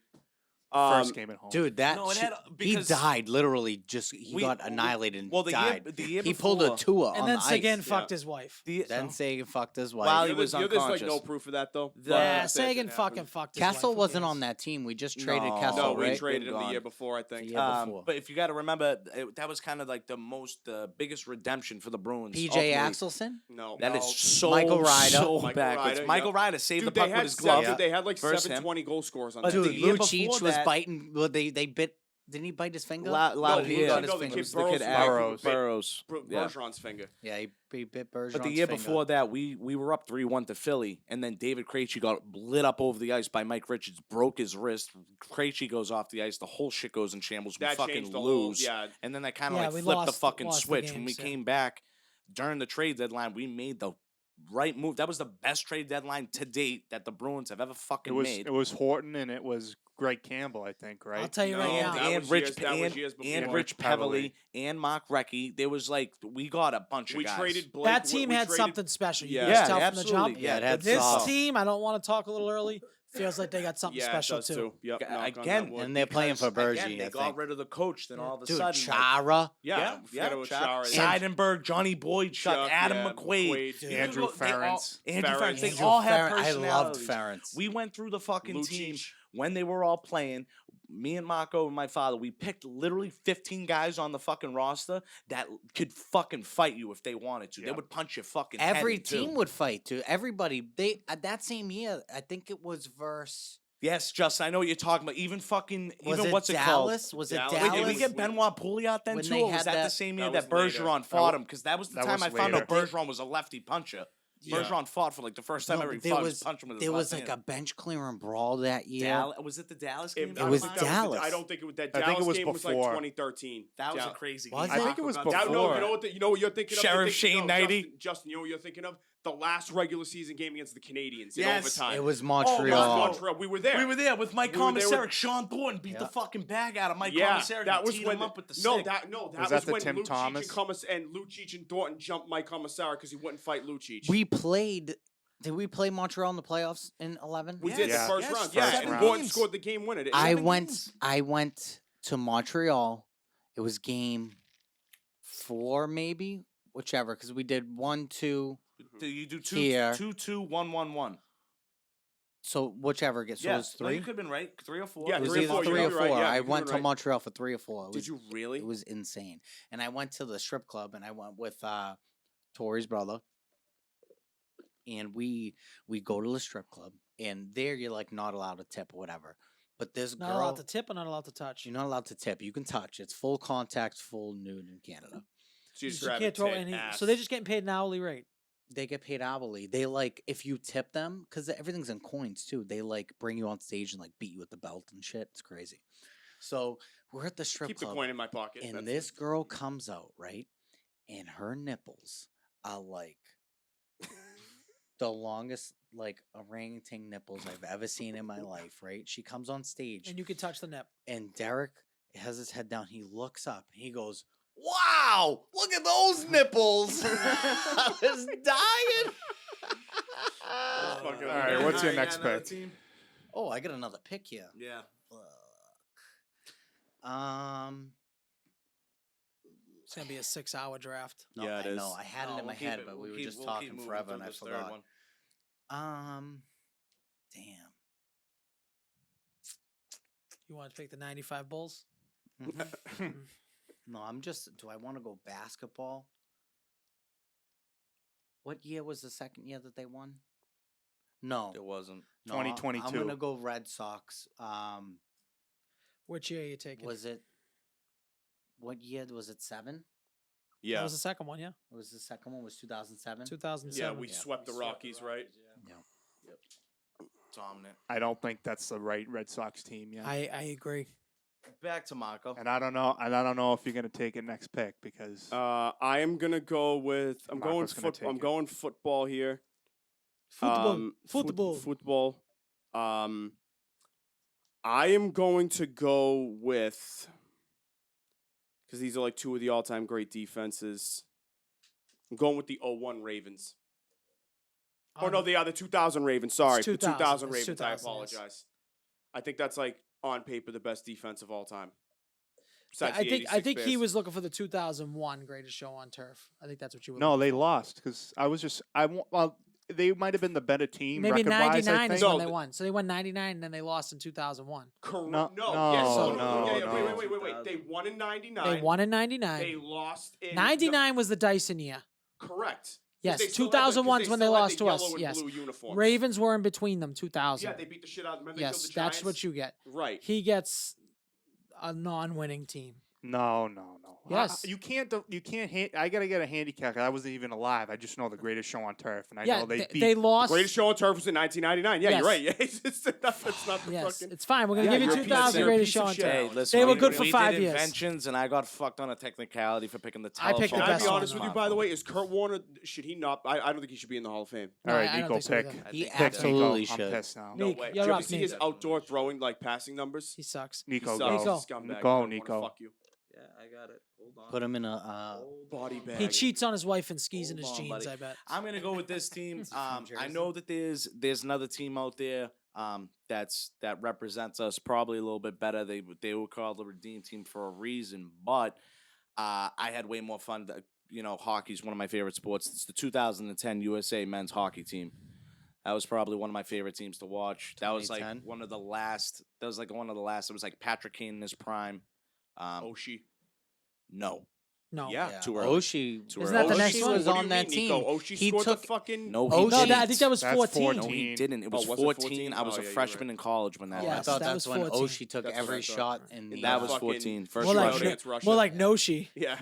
First game at home. Dude, that No, it shit- had- he because died literally. Just he we- got annihilated and Well, the died. year, the year he before, pulled a tour and on then the Sagan ice. fucked his wife. Then Sagan fucked his wife. While he You're was there's like no unconscious. proof of that though. The- But Yeah, that Sagan shit fucking happened. fucked his wife. Kessel Who wasn't cares? on that team. We just traded No. Kessel, No, we right? traded him the Gone. year before, I think. Yeah. before. But if you got to remember, that was kind of like the biggest redemption for the Bruins. PJ ultimately. Axelson. No, That is so Michael Ryder. so Michael backwards. Ryder, Michael yep. Ryder saved Dude, the they puck with had his glove. they had like Versus him. 720 goal scorers on But that the Dude, team. year Lucic before was that- biting. Well, they bit. Didn't he bite his finger? Loud he here. got It the kid was Burrows' Burrows. finger. Burrows. Yeah. Bergeron's finger. Yeah, he bit Bergeron's But the year finger. before that, we were up 3-1 to Philly, and then David Krejci got lit up over the ice by Mike Richards, broke his wrist. Krejci goes off the ice, the whole shit goes in shambles. We That fucking changed the lose, whole. Yeah, and then that kind of Yeah, like we flipped the lost fucking the switch. When we games, yeah. came back during the trade deadline, we made the right move. That was the best trade deadline to date that the Bruins have ever fucking made. It was Horton and it was Greg Campbell, I think, right? I'll tell you right No, now. that and was Rich years- that was years and before. Rich Peverly and Mark Recchi. There was like we got a bunch we of guys. traded Blake. That we- team we had traded- something special. You Yeah. can just Yeah, tell from the absolutely. jump. Yeah, it had This sauce. team, I don't want to talk a little early. Feels like they got something Yeah, special it does too. Yep. knock on that Again, wood. And they're playing for Because, Bergie, again, they I got think. rid of the coach. Then all of a Dude, sudden, Chara. yeah, forget about Chara. Seidenberg, Johnny Boyd, Chuck, Chuck, Adam yeah, McQuade, Dude. Andrew They all- Ferentz. Andrew Ferentz. Ferentz. They Andrew all have Ferentz. I loved personalities. Ferentz. We went through the fucking team Lucic. when they were all playing. Me and Marco and my father, we picked literally 15 guys on the fucking roster that could fucking fight you if they wanted to. They Yep. would punch your fucking Every head in two. team would fight too. Everybody. They that same year, I think it was versus Yes, Justin, I know what you're talking about. Even Was even it what's it called? Dallas? Was it Dallas. Wait, Dallas? did we get Wait. Benoit Pouliot then When too? they Or was had that the that- same year that that was later. Bergeron fought him? Because that was the That time was I found out later. Bergeron was a lefty puncher. Yeah. Bergeron fought for like the first time No, ever he but there fought, he was punched him with his there was left like a hand. bench clearing brawl that year. Was it the Dallas It, game? I don't was think that Dallas. I don't think it was that I think Dallas it was game was like before. 2013. That was a Dal- crazy Was game. it? I think it was No, before. you know what you're thinking of? Sheriff You're thinking- Shane no, 90? Justin, you know what you're thinking of? The last regular season game against the Canadians in Yes. overtime. It was Oh, Montreal. Montreal. We were there. We were there with Mike We were there with- Commissaric. Sean Thornton beat the Yeah. fucking bag out of Mike Yeah, Commissaric. that and was teed when him up with the no, stick. that Was was that the when Tim Lucic Thomas? and Lucic and Thornton jumped Mike Commissaric because he wouldn't fight Lucic. We played. Did we play Montreal in the playoffs in 11? We did the Yeah. first Yes, round. first Yeah, round. and Thornton scored the game winner. I Seven went. games. I went to Montreal. It was game 4, maybe, whichever, because we did 1, 2. Do you do Here. 2-2-1-1-1? So whichever gets. So it was No, you 3. could have been right. 3 or 4. Yeah, It was 3 or either 4, 3 or you're 4. right, yeah, I you went were to right. Montreal for 3 or 4. It was, Did you really? It was insane. And I went to the strip club, and I went with Tori's brother. And we go to the strip club, and there you're like not allowed to tip or whatever. But this Not girl, allowed to tip or not allowed to touch. you're not allowed to tip. You can touch. It's full contact, full nude in Canada. So you just You grab can't a throw tit, any. ass. So they're just getting paid an hourly rate. They get paid hourly. They like if you tip them because everything's in coins too. They like bring you on stage and like beat you with the belt and shit. It's crazy. So we're at the strip keep the club, coin in my pocket. and That's this it. girl comes out right, and her nipples are like the longest like orangutan nipples I've ever seen in my life. Right? She comes on stage, And you can touch the nip. and Derek has his head down. He looks up. He goes, "Wow! Look at those nipples!" I was dying. fucking All right, what's your You got next another pick? team? Oh, I got another pick here. Yeah. Fuck. It's gonna be a 6-hour draft. No, Yeah, it I is. know. I had it in my head, but we were just talking forever, and I forgot. Damn. You want to pick the '95 Bulls? No, I'm just. Do I want to go basketball? What year was the second year that they won? No, It wasn't. no. I'm 2022. gonna go Red Sox. Which year are you taking? Was it? What year was it? 7? That Yeah. was the second one, yeah. It was the second one? Was 2007? 2007. Yeah, we swept the Rockies, right? Dominant. I don't think that's the right Red Sox team yet. I agree. Back to Marco. And I don't know if you're gonna take it next pick because I am gonna go with. Marco's gonna take I'm it. going football here. Football. Football. Football. Football. I am going to go with because these are like two of the all-time great defenses. I'm going with the 01 Ravens. Oh no, the 2000 Ravens. Sorry, the 2000. 2000 It's Ravens. 2000, I yes. apologize. I think that's like on paper the best defense of all time. Yeah, Besides I the think 86 he Bears. was looking for the 2001 greatest show on turf. I think that's what you were. no, looking they for. lost because well, they might have been the better team. Maybe record-wise, I 99 is think. when No, they won. So they won 99 and then they lost in 2001. Correct. No, No, no, yes, no, yeah, yeah, no. wait. They won in 99. They won in They 99. lost in 99 was the Dyson year. Correct. 'Cause Yes, they still had the- 2001 's when they still had lost the to us, yellow and yes. blue uniforms. Ravens were in between them, 2000. Yeah, they beat the shit out of them. Remember they yes, killed the that's what Giants? you get. Right. He gets a non-winning team. No. Yes. You can't. I gotta get a handicap. I wasn't even alive. I just know the greatest show on turf, and I Yeah, know they beat. they lost. Greatest show on turf was in 1999. Yeah, Yes. you're right. Yeah, it's not the Yes, fucking. it's fine. We're gonna Yeah, give you're you a piece 2000 of- greatest you're show a on piece of turf. shit. Hey, listen, They were we- good for we 5 did years. inventions, and I got fucked on a technicality for picking the I telephone. picked the Can I best be one honest with you, by the way? Is Kurt Warner? Should he not? I don't think he should be in the Hall of Fame. All right, I don't Nico, think so pick. either. He think Pick, absolutely Nico. I'm should. pissed now. No Nick, way. you're Did you up, ever see Nick. his outdoor throwing like passing numbers? He sucks. Nico, He go. sucks. Nico. He's a scumbag. Go, I wanna Nico. Fuck you. Yeah, I got it. Hold on. Put him in a. Body bag. He cheats on his wife and skis in Hold his on, jeans, buddy. I bet. I'm gonna go with this team. I Jersey. know that there's another team out there that represents us probably a little bit better. They were called the Redeem Team for a reason, but I had way more fun. Hockey's one of my favorite sports. It's the 2010 USA men's hockey team. That was probably one of my favorite teams to watch. That was like 2010? one of the last. That was like one of the last. It was like Patrick Kane in his prime. Oshie. No, No. Yeah. Too early. Oshie. Too Isn't that the early. next one? was What do on you that mean, Nico? team. Oshie He scored took the fucking. No, he No, didn't. I think that was That's 14. 14. No, he didn't. It was, was it 14. 14? I was Oh, a yeah, you're freshman right. in college when that Yes, I happened. thought that that's was when 14. Oshie took That's what I every thought. shot in the. That was fucking 14. First More like, round. against Russia. more like Noshi. Yeah.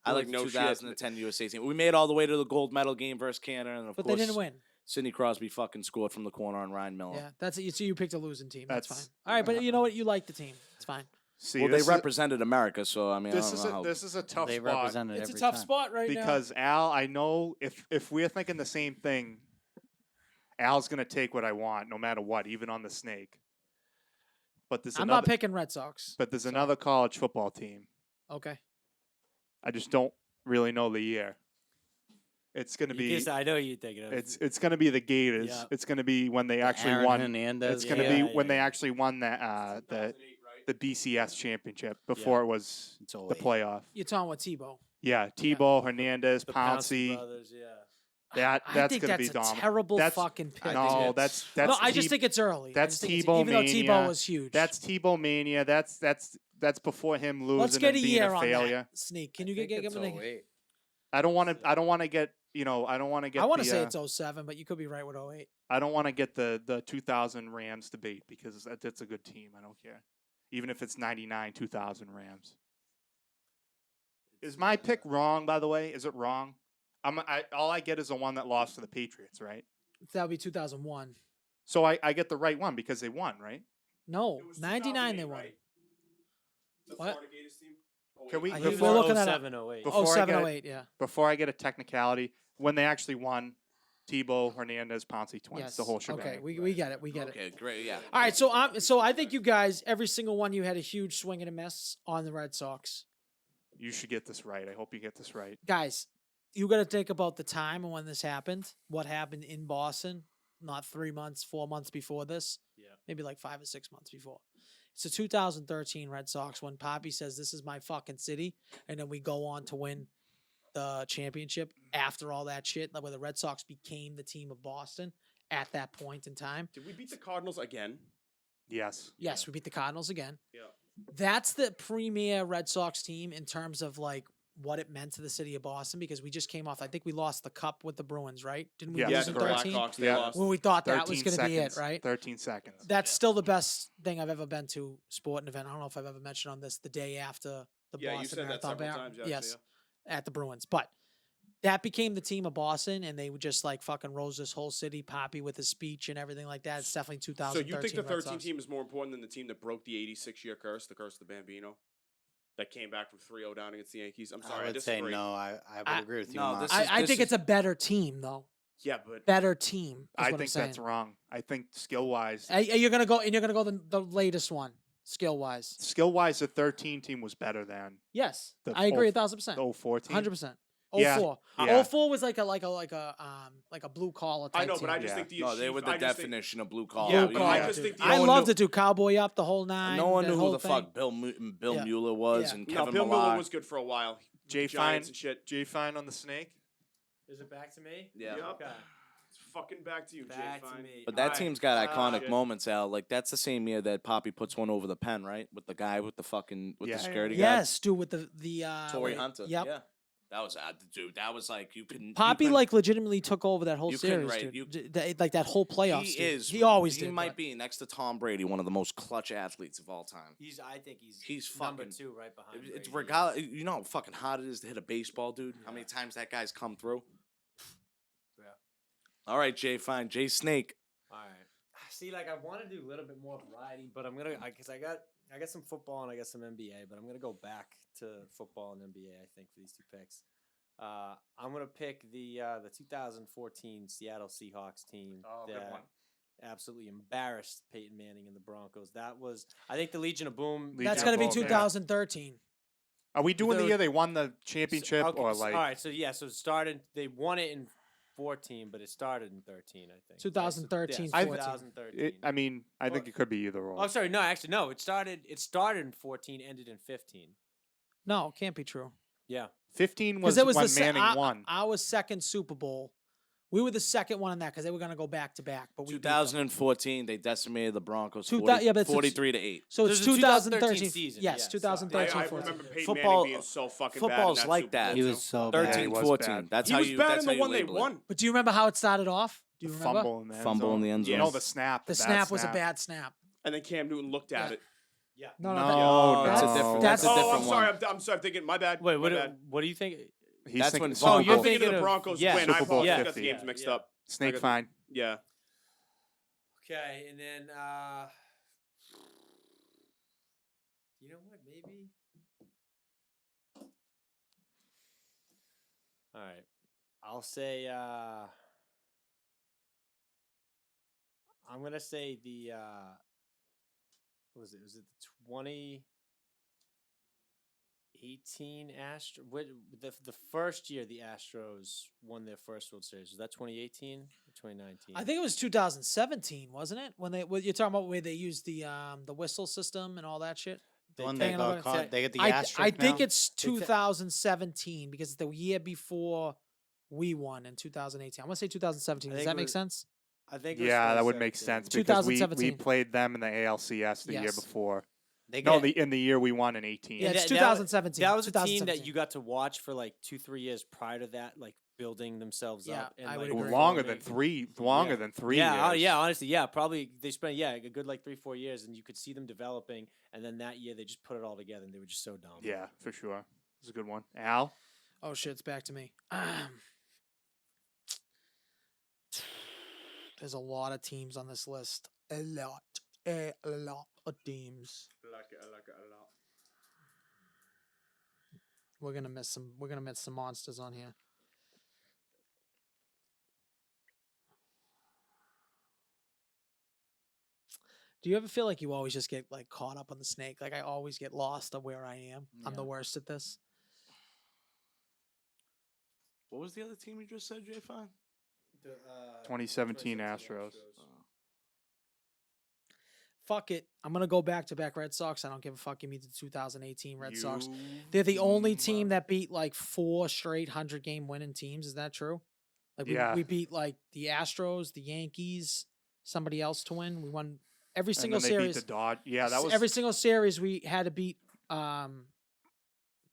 I like like, no the shit. 2010 USA team. We made all the way to the gold medal game versus Canada, and of But course, they didn't win. Sidney Crosby fucking scored from the corner on Ryan Miller. Yeah, that's it. So you picked a losing team. That's fine. That's- All right, but you know what? You like the team. It's fine. See, Well, they this is- represented America, so I mean, I This don't is know a how. this is a tough They spot represented It's a every tough time. spot right now. because Al, I know if we're thinking the same thing, Al's gonna take what I want no matter what, even on the snake. But there's I'm another not picking Red Sox. but there's another college football team. Okay. I just don't really know the year. It's gonna You be guess I know who you're thinking of. it's gonna be the Gators. Yeah. It's gonna be when they actually Aaron won. Hernandez. It's gonna Yeah, be when yeah, they yeah. actually won that the BCS championship before it was It's the 08. playoff. You're talking with Tebow. Yeah, Tebow, Hernandez, the Pouncey Pouncey. brothers, yeah. That I that's think gonna that's be a dominant. terrible That's- fucking pick. No, that's no, I T- just think it's early. I that's just think it's- Tebow even though mania. Tebow was huge. That's Tebow mania. That's before him losing Let's get and a being year a on failure. that. Sneak. Can you I think get it's give me? 08. I don't want to. I don't want to get. You know. I don't want to get. I want to the, say it's 07, but you could be right with 08. I don't want to get the 2000 Rams debate because that's a good team. I don't care, even if it's 99 2000 Rams. Is my pick wrong? By the way, is it wrong? All I get is the one that lost to the Patriots, right? That would be 2001. So I get the right one because they won, right? No, 99 they won. What? Can we I- before, we're looking at 07, 08. Before I 07, get- 08, yeah. before I get a technicality, when they actually won, Tebow, Hernandez, Pouncey twins, Yes. the whole shebang. Okay, we get it. We get it. Okay, great, yeah. All right, so I think you guys, every single one, you had a huge swing and a miss on the Red Sox. You should get this right. I hope you get this right. Guys, you got to think about the time and when this happened. What happened in Boston? Not 3 months, 4 months before this. Yeah. Maybe like 5 or 6 months before. It's the 2013 Red Sox when Poppy says, "This is my fucking city," and then we go on to win the championship after all that shit, like where the Red Sox became the team of Boston at that point in time. Did we beat the Cardinals again? Yes. Yes, we beat the Cardinals again. Yeah. That's the premier Red Sox team in terms of like what it meant to the city of Boston because we just came off. I think we lost the cup with the Bruins, right? Didn't we Yeah, lose that's in correct. 13? Blackhawks, they Yeah. lost. Well, we thought that 13 was going to be it, seconds, right? 13 seconds. That's still the best thing I've ever been to sporting event. I don't know if I've ever mentioned on this the day after the Yeah, you Boston said that Marathon. several Bar- times, actually, yes, at the Bruins, but. That became the team of Boston, and they would just like fucking rose this whole city. Poppy with his speech and everything like that. It's definitely So 2013. you think the Red 13 Sox. team is more important than the team that broke the 86-year curse, the curse of the Bambino, that came back from 3-0 down against the Yankees? I'm sorry, I I would say disagree. no. I would I- agree with you. no, on this that. is- I think it's a better team, though. Yeah, but Better team. Is I what I'm think saying. that's wrong. I think skill wise, You're gonna go the latest one, skill wise. skill wise, the 13 team was better than Yes, The I agree oh- 1,000%. the 14. 100%. Yeah, 04. yeah. 04 was like a blue collar type I know, team. but I just Yeah. think the No, they achieve- were the I just think- definition of blue collar. Yeah, Blue but I collar. just think the I one loved knew- it too. Cowboy up the whole nine. No one that knew who whole the thing. fuck Bill Yeah. Mueller was Yeah. and No, Kevin Bill Millar. Miller was good for a while. Jay Giants Fine and shit. Jay Fine on the snake. Is it back to me? Yeah. Yep. Okay. It's fucking back to you, Back Jay. to Fine. me. But that Alright. team's got iconic shit. moments, Al. Like that's the same year that Poppy puts one over the pen, right? With the guy with the fucking Yeah, the yeah, security Yes, dude, with the guy, Torrey wait, Hunter. Yep. Yeah, that was dude. That was like you can Poppy you can, like legitimately took over that whole you can, series, right, dude. you- Like that whole playoffs. He dude. is. He always He did. might but- be next to Tom Brady, one of the most clutch athletes of all time. I think he's He's number fucking- 2 right behind. It's Brady. regardless. You know how fucking hard it is to hit a baseball, dude. How Yeah. many times that guy's come through? Yeah. All right, Jay. Fine. Jay Snake. All right. See, like I want to do a little bit more variety, but I'm gonna because I got some football and I got some NBA, but I'm gonna go back to football and NBA. I think for these two picks, I'm gonna pick the 2014 Seattle Seahawks team Oh, good that one. absolutely embarrassed Peyton Manning and the Broncos. That was, I think, the Legion of Boom. That's Legion gonna be of Boom, yeah. 2013. Are we doing the They're- year they won the championship Okay, or so- like? all right, so yeah, so it started. They won it in 14, but it started in 13, I think. 2013, Yeah, 14. 2013. I mean, I think Well- it could be either or. Oh, sorry, no, actually, no. It started in 14, ended in 15. No, it can't be true. Yeah. 15 Because was it was when the Manning won. our second Super Bowl We were the second one in that because they were going to go back to back, but we beat them. 2014, they decimated the Broncos 43 to 8. So it's There's a 2013 season, Yes, yes. 2013. I 14. remember Peyton Football- Manning being so fucking football's bad in that like Super that. Bowl, He too. was so Yeah, bad. 13, he was 14. bad. That's He how was you. bad That's in how the you one they label it. won. But do you remember how it started off? Do you remember? Fumble in the end Fumble in zone. the end zone. No, the snap. The bad snap was a bad snap. And then Cam Newton looked at Yeah. it. Yeah. No, No, no, That's a no. different. That's- That's a Oh, different I'm sorry. one. I'm sorry. I'm thinking. My bad. Wait, my bad. what do you think? He's That's thinking when Super Oh, Bowl. you're I'm thinking of thinking the of- Broncos yeah. win. I Super Bowl apologize. I got the 50. games mixed Yeah. up. Snake I got- fine. Yeah. Okay, and then you know what? Maybe. All right, I'll say. I'm gonna say the. What was it? Was it the 2018 Astro? What the first year the Astros won their first World Series? Was that 2018 or 2019? I think it was 2017, wasn't it? When you're talking about where they used the whistle system and all that shit. The one Hang they on, got look, caught. They get the I asterisk think now? it's 2017 because it's the year before we won in 2018. I want to say 2017. I Does think that it make was- sense? I think. It was Yeah, that would make 2017. sense because we 2017. played them in the ALCS the year Yes. before. They No, get in the year we won in 18. Yeah, And it's that- 2017. That was a team that 2017. you got to watch for like 2-3 years prior to that, like building themselves Yeah, up. And I would like, agree. Longer than forming- three Yeah, years. yeah, honestly, yeah, probably they spent a good like 3-4 years, and you could see them developing. And then that year they just put it all together, and they were just so dominant. Yeah, for sure. It's a good one. Al? Oh shit, it's back to me. There's a lot of teams on this list. A lot of teams. I like it a lot. We're gonna miss some. We're gonna miss some monsters on here. Do you ever feel like you always just get like caught up on the snake? Like I always get lost of where I am. I'm the Yeah. worst at this. What was the other team you just said, J Fine? 2017 Astros. Fuck it. I'm gonna go back to back Red Sox. I don't give a fuck. Give me the 2018 Red Sox. You They're the only team mother- that beat like 4 straight 100-game winning teams. Is that true? Like Yeah. we beat like the Astros, the Yankees, somebody else to win. We won every and single then they series. beat the Dodge. Yeah, that was every single series we had to beat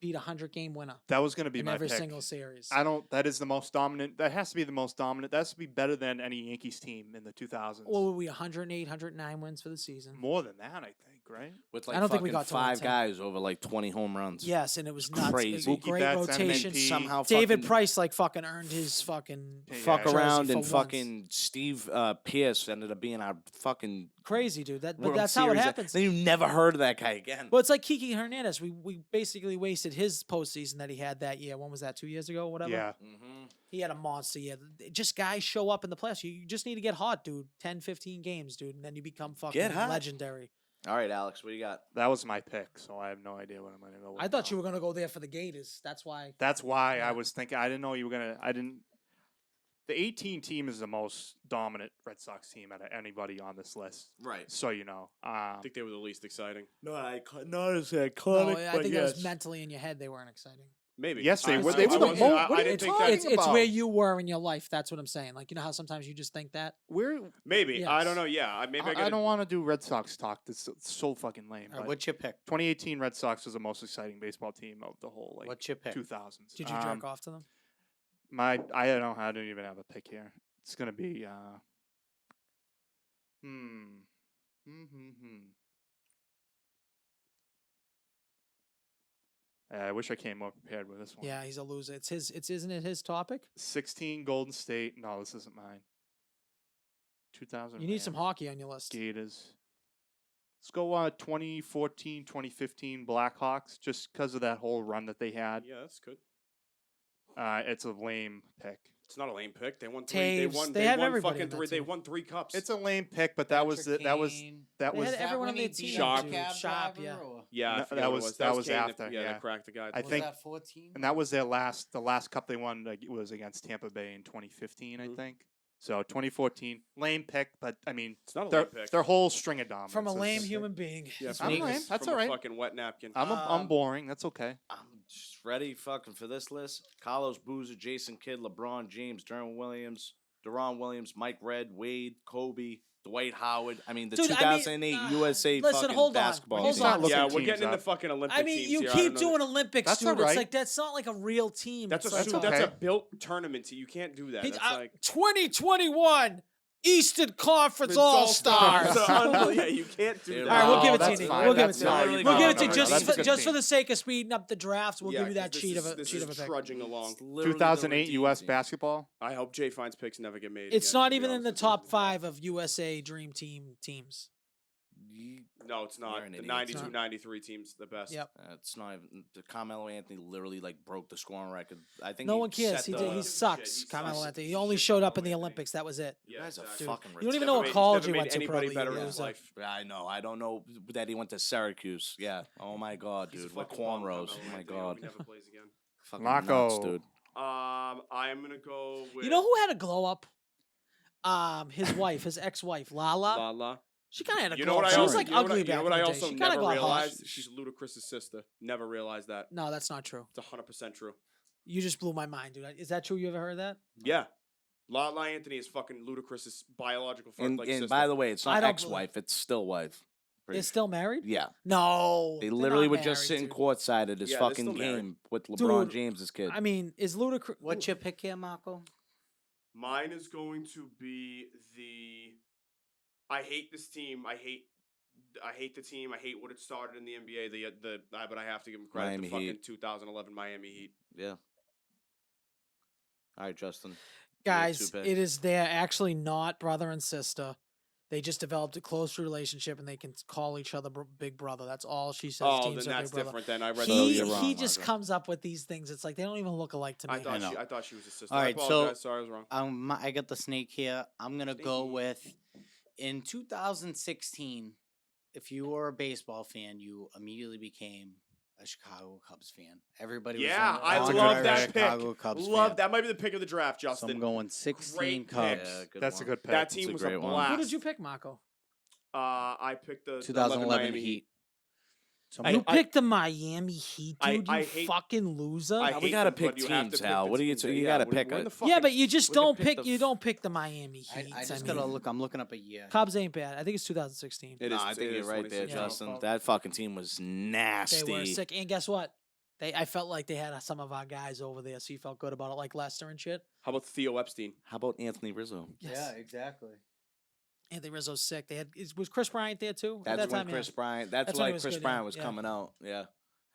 beat a 100-game winner that was going to be in my every pick. single series. I don't. That is the most dominant. That has to be the most dominant. That has to be better than any Yankees team in the 2000s. What were we 108, 109 wins for the season? More than that, I think. Right? With I like don't think we fucking got to 5 110. guys over like 20 home runs. Yes, and it was nuts. Crazy. It was Mookie great Betts, rotation. MVP. Somehow David fucking Price like fucking earned his fucking Yeah, fuck jersey around for and once. fucking Steve Pierce ended up being our fucking crazy, dude. But World that's how it Series. happens. Then you never heard of that guy again. Well, it's like Kiki Hernandez. We basically wasted his postseason that he had that year. When was that? 2 years ago, or whatever. Yeah. Mm-hmm. He had a monster year. Just guys show up in the playoffs. You just need to get hot, dude. 10, 15 games, dude, and then you become fucking hot. legendary. All right, Alex, what do you got? That was my pick, so I have no idea what I'm going to go with. I thought now. you were gonna go there for the Gators. That's why. That's why Yeah. I was thinking. I didn't know you were going to. I didn't. The 18 team is the most dominant Red Sox team out of anybody on this list. Right. So you know. I think they were the least exciting. Not as No, iconic, I think that was mentally in your head. They weren't exciting. Maybe. Yes, they I- were. I- They were I the wasn't- most. I What are you didn't think talking that. It's where about? you were in your life. That's what I'm saying. Like, you know how sometimes you just think that. We're. Maybe. I don't Yes. know. Yeah. Maybe I I got don't want to do Red Sox talk. That's so fucking lame. All right, but what's your pick? 2018 Red Sox was the most exciting baseball team of the whole What's your pick? 2000s. Did you jerk off to them? I don't even have a pick here. It's gonna be I wish I came more prepared with this one. Yeah, he's a loser. It's his. Isn't it his topic? 16 Golden State. No, this isn't mine. 2000. You need some Rams, hockey on your list. Gators. Let's go 2014, 2015 Blackhawks, just because of that whole run that they had. Yeah, that's good. It's a lame pick. It's not a lame pick. They won three. They Taves. won. They They have won everybody fucking in that three. They team. won 3 cups. It's a lame pick, but that was Patrick that was Kane. that They was had that everyone when on he their beat team. Sharp. the dude. cab Sharp, driver, yeah. or- yeah. I No, forget that what was- it that was was Kane after, That, yeah. that cracked the guy. I Was think- that 14? and that was their last. The last cup they won was against Tampa Bay in 2015, I Mhm. think. So 2014, lame pick, but I mean It's not a their lame pick. their whole string of dominance. From a is- lame human being. Yeah, I'm from lame. a- That's from all a right. fucking wet napkin. I'm boring. That's okay. I'm just ready fucking for this list. Carlos Boozer, Jason Kidd, LeBron James, Derwin Williams, Deron Williams, Mike Red, Wade, Kobe, Dwight Howard. I mean, the Dude, I mean, 2008 USA listen, fucking hold on. basketball Hold team. Start on. looking Yeah, we're teams getting into up. fucking Olympic I mean, teams you here. I keep don't know doing Olympics, That's dude. all It's right. like that's not like a real team. That's It's a like That's that's okay. a built tournament. You can't do that. He- That's like 2021 Eastern Conference it's All Stars. Yeah, you can't do Dude, that. All right, we'll No, give it to that's you. fine. We'll give it That's to you. fine. We'll We'll give it to you No, just that's a for, good just for team. the sake of speeding up the drafts. We'll Yeah, give you that 'cause cheat of a this cheat of a is pick. trudging along. It's literally the 2008 redeem U.S. team. basketball. I hope Jay Fine's picks never get made. It's again, not to be even in honest the with you. top 5 of USA Dream Team teams. No, it's not. You're an The idiot. 92, It's not. 93 team's the best. Yep. It's not even. Carmelo Anthony literally like broke the scoring record. I think No he one cares. set He the- did. He Shit, sucks. he Carmelo sucks. Anthony. He He's only shit, showed up in Carmelo the Anthony. Olympics. That was it. You Yeah, guys are exactly. fucking You don't even retarded. know what He's college never he made went to. anybody Probably better he in was his a- life. I know. I don't know that he went to Syracuse. Yeah. Oh my god, He's a dude. With fucking bum, cornrows. Carmelo Oh my Anthony. I hope god. He never plays again. Fucking Marco. nuts, dude. I'm gonna go with You know who had a glow up? His wife, his ex-wife, Lala. Lala. She kind of had a You glow know what up. I She was also, like you know ugly what I, you back know what in I the day. also She kind of never got hot. realized? She's Ludacris's sister. Never realized that. No, that's not true. It's 100% true. You just blew my mind, dude. Is that true? You ever heard that? Yeah. Lala Anthony is fucking Ludacris's biological And, like and sister. by the way, it's I not don't ex-wife. It's still wife. They're still married? Yeah. No. They they're literally not were just married, sitting dude. courtside at his Yeah, they're fucking still married. game with LeBron Dude, James's kid. I mean, is Ludacris? What's your pick here, Marco? Mine is going to be the. I hate this team. I hate the team. I hate what it started in the NBA. But I have to give them credit. Miami The fucking Heat. 2011 Miami Heat. Yeah. All right, Justin. Guys, two it picks. is they're actually not brother and sister. They just developed a close relationship and they can call each other big brother. That's all she says. Oh, Teams then are that's big brother. different. Then I read. So He you're wrong, just Marco. comes up with these things. It's like they don't even look alike to me. I thought know. I thought she was a sister. All I right, so- apologize. Sorry, I was wrong. I got the snake here. I'm gonna go Snakey. with in 2016. If you were a baseball fan, you immediately became a Chicago Cubs fan. Everybody Yeah, was I That's a love good that pick. Chicago Cubs Love fan. that. Might be the pick of the draft, So Justin. I'm going 16 Great Cubs. picks. Yeah, good That's a one. good pick. That It's team a was great a one. blast. Who did you pick, Marco? I picked the 2011 Miami Heat. So I- You I- picked the Miami Heat, I- dude. I You hate- fucking loser. I we hate gotta them, pick but you have to teams, pick Hal. the What do you teams. you Yeah, gotta we're- pick we're in a- the Yeah, fucking- but you just we can don't pick pick. the You f- don't pick the Miami Heat. I just gotta look. I'm looking up a year. Cubs ain't bad. I think it's 2016. It No, is- I think it you're is right there, 26. Justin. That fucking team was They nasty. were sick, and guess what? I felt like they had some of our guys over there, so you felt good about it, like Lester and shit. How about Theo Epstein? How about Anthony Rizzo? Yes. exactly. Anthony Rizzo's sick. They had was Chris Bryant there too? At That's that when time, yeah. Chris Bryant. That's That's when he like was Chris good, yeah, Bryant was yeah. coming out. Yeah.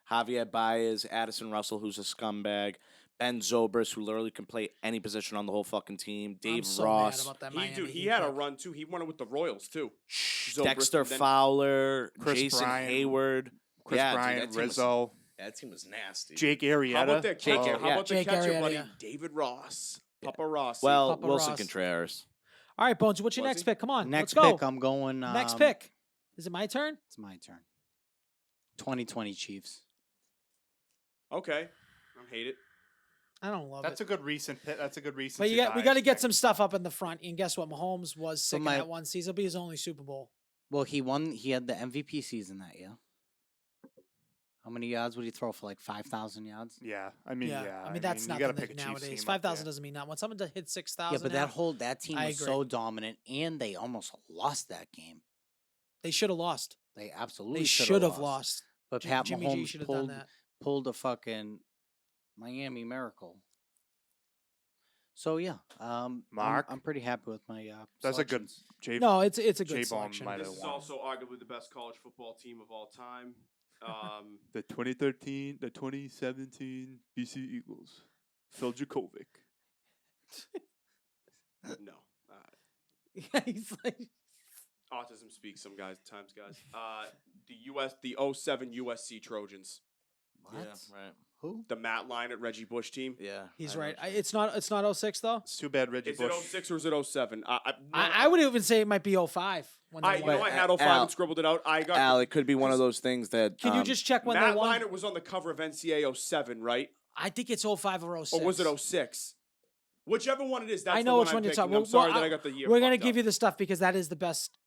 Javier Baez, Addison Russell, who's a scumbag. Ben Zobrist, who literally can play any position on the whole fucking team. Dave I'm so Ross. mad about that He Miami he Heat had a pick. run too. He won it with the Royals too. Zobrist, Dexter and then- Fowler, Chris Jason Bryant, Hayward. Chris Yeah, dude, Bryant, that team was- Rizzo, That team was nasty. Jake How Arrieta. about that Jake catcher? Arrieta. How about the Jake catcher, Arrieta, buddy? yeah. David Ross, Papa Ross. Well, Papa Wilson Ross. Contreras. All right, Bones. What's your Was next he? pick? Come on, Next let's go. pick, I'm going. Next pick. Is it my turn? It's my turn. 2020 Chiefs. okay, I hate it. I don't love That's it. a good recent pick. That's a good recent. But we got to get some stuff up in the front. And guess what? Mahomes was sick in my- that one season. It'll be his only Super Bowl. Well, he won. He had the MVP season that year. How many yards would he throw for? Like 5,000 yards. Yeah, I mean, I mean, that's you nothing gotta pick a Chiefs nowadays. team up 5,000 there. doesn't mean nothing. When someone hit 6,000, Yeah, but that team I was agree. so dominant, and they almost lost that game. they should have lost. They absolutely They should should have lost. But Ji- Pat Jimmy G Mahomes should have done that. pulled a fucking Miami miracle. So yeah, Mark? I'm pretty happy with my. That's a good. selections. J- No, it's a good J-Bone selection. might This have is won. also arguably the best college football team of all time. The 2013, the 2017 BC Eagles. Phil Jakovic. No, He's like, autism speaks sometimes, guys. The 07 USC Trojans, What? Yeah, right. Who? the Matt Line at Reggie Bush team. Yeah. he's I know right. what you- It's not 06 though. It's too bad Reggie Is Bush. it 06 or is it 07? I would even say it might be 05 when they I won. I had 05 Al- and scribbled it out. I got Al, it could be one of those things that. Can you just check when Matt they won? Leinart was on the cover of NCAA 07, right? I think it's 05 or 06. Or was it 06? Whichever one it is, that's I know the which one one I'm you're picking. talking. I'm sorry well, that I got the year. We're gonna fucked give up. you the stuff because that is the best.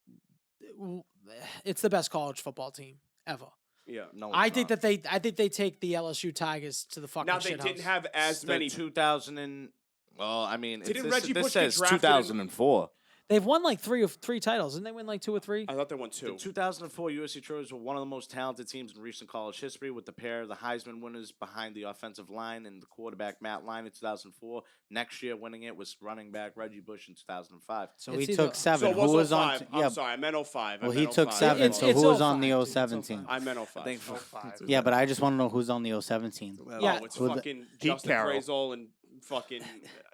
It's the best college football team ever. Yeah. No, I it's think not. that I think they take the LSU Tigers to the fucking Now they shit didn't house. have as The many. 2000 and Well, I mean, Didn't this, Reggie this Bush get says drafted in- 2004. They've won like three titles. Didn't they win like 2 or 3? I thought they won The 2. 2004 USC Trojans were one of the most talented teams in recent college history, with the pair of the Heisman winners behind the offensive line and the quarterback Matt Lyon in 2004. Next year, winning it was running back Reggie Bush in 2005. So It's he either- took 7. So it Who was on? 05. I'm sorry, I meant 05. Well, I he meant took 05. 7. It's- So it's who was on 05, the dude. It's 07 team? 05. I meant 05. I think 05. Yeah, but I just want to know who's on the 07 team. Yeah. Oh, it's Who the- fucking Pete Justin Carroll. Frazel and fucking.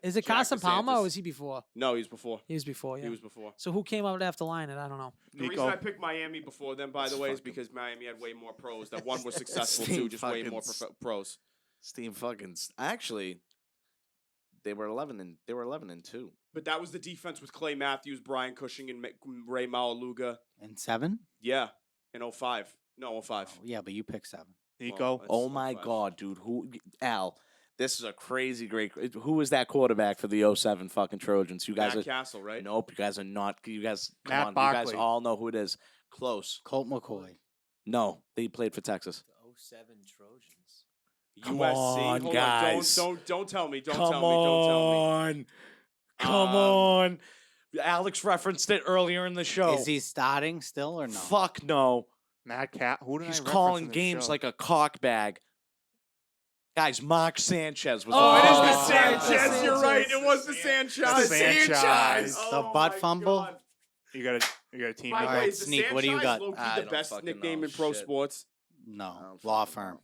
Is it Jack Carson Palmer or DeSantis. was he before? No, he was before. He was before, yeah. He was before. So who came out after Lyon? I don't know. The reason I picked Miami before them, by the way, is because Miami had way more pros. That one was successful too, Steve just way more fucking pros. Steve fucking actually, they were 11-2. But that was the defense with Clay Matthews, Brian Cushing, and Ray Malaluga. And 7? Yeah, in 05. No, 05. Oh, yeah, but you picked 7. Nico. Well, Oh It's my 05. God, dude! Al? This is a crazy great. Who was that quarterback for the 07 fucking Trojans? You guys Matt are Castle, right? nope. You guys are not. You guys come Matt on. You guys Barkley. all know who it is. Close. Colt McCoy. No, they played for Texas. The 07 Trojans. Come USC. on, Hold guys. On. Don't tell me. Don't Come tell me. Don't tell me. on. Come on. Alex referenced it earlier in the show. Is he starting still or no? Fuck no. Matt Cat. Who did He's I reference calling in the games show? like a cock bag. Guys, Mark Sanchez was. Oh, it is on the Oh, Sanchez. the You're right. Sanchez. It was the Sanchez. The Sanchez. The butt my fumble? God. You got a team. By the All way, right, is the Sneak, what do you Sanchez got? low-key I the don't best fucking nickname know. in pro Shit. sports? No. don't Law fucking firm.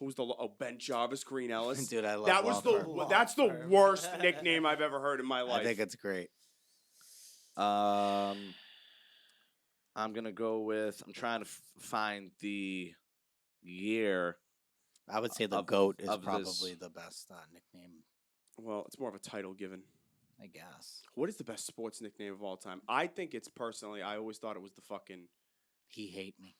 Who's the Ben Jarvis, Green Ellis? Dude, I love That law was firm. that's the worst nickname I've ever heard in my life. I think it's great. I'm gonna go with. I'm trying to find the year. I would say the Of- GOAT is of this- probably the best nickname, Well, it's more of a title given. I guess. What is the best sports nickname of all time? I think it's personally. I always thought it was the fucking He hate me.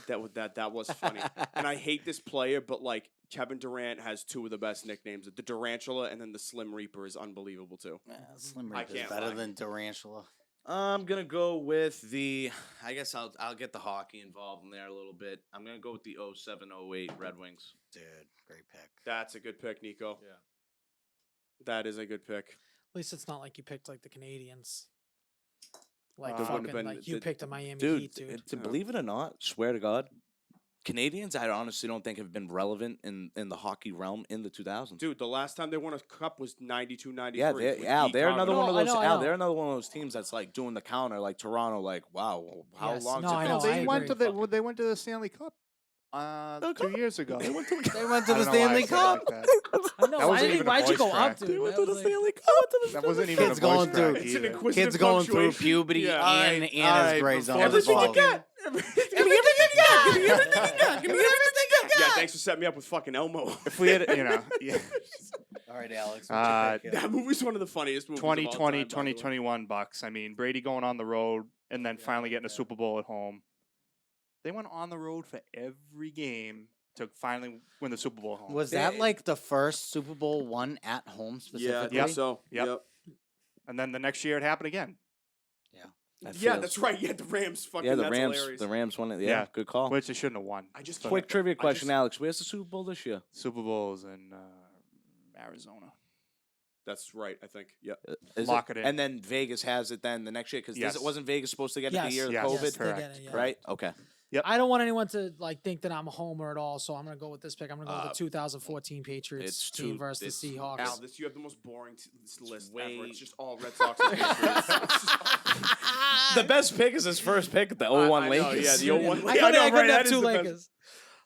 that was funny. And I hate this player, but like Kevin Durant has 2 of the best nicknames. The Durantula and then the Slim Reaper is unbelievable too. Slim I Reaper is can't better lie. than Durantula. I'm gonna go with the. I guess I'll get the hockey involved in there a little bit. I'm gonna go with the 07-08 Red Wings. Dude, great pick. That's a good pick, Nico. Yeah. That is a good pick. At least it's not like you picked like the Canadians. Like There wouldn't fucking have been like you the- picked the Miami Dude, Heat, dude. to believe it or not, swear to God, Canadians I honestly don't think have been relevant in the hockey realm in the 2000s. Dude, the last time they won a cup was 92, 93. Yeah, with Al, Pete they're another Conroy. one of I those. know, I Al, know. they're another one of those teams that's like doing the counter, like Toronto. Like, wow, how Yes, long? no, I know, they I went to agree. they went to the Stanley Cup. 2 years ago. They went to They went I to the don't know why I Stanley said it Cup. like that. I know. That wasn't Why, even a why'd you voice go crack. up, dude? They went That to the was like- Stanley Cup. That wasn't even Kids a voice going through- crack It's an either. inquisitive Kids going through punctuation. puberty Yeah. and Alright, his alright, gray before zone. this as Everything you well. get. Give me everything you got. Give me everything you got. Give me everything you got. Yeah, thanks for setting me up with fucking Elmo. If we had, yeah. All right, Alex. That movie's one of the funniest movies. 2020, of all time, by the way. 2021 Bucks. I mean, Brady going on the road and then finally getting a Super Bowl at home. They went on the road for every game to finally win the Super Bowl at home. Was that like the first Super Bowl won at home Yeah, I specifically? think so. Yep. And then the next year it happened again. That Yeah, feels- that's right. Yeah, the Rams. Fucking. Yeah, the that's Rams. hilarious. The Rams won it. Yeah, Yeah. good call. Which they shouldn't have won. I just But Quick trivia I question, just- Alex. Where's the Super Bowl this year? Super Bowls in Arizona. That's right. I think. Yeah. Is Lock it in. And then Vegas has it then the next year because Yes. wasn't Vegas supposed to get it the Yes, year of yes, COVID, Yes, they correct, get it, yeah. right? Okay. I don't want anyone to like think that I'm a homer at all, so I'm gonna go with this pick. I'm gonna go with the 2014 Patriots it's team too- versus the it's- Seahawks. Al, you have the most boring list way- ever. It's just all Red Sox and Patriots. It's just- The best pick is his first pick at the 0-1 I know, Lakers. yeah, the 0-1 I Yeah, couldn't, know, I right, couldn't that have is two the best. Lakers.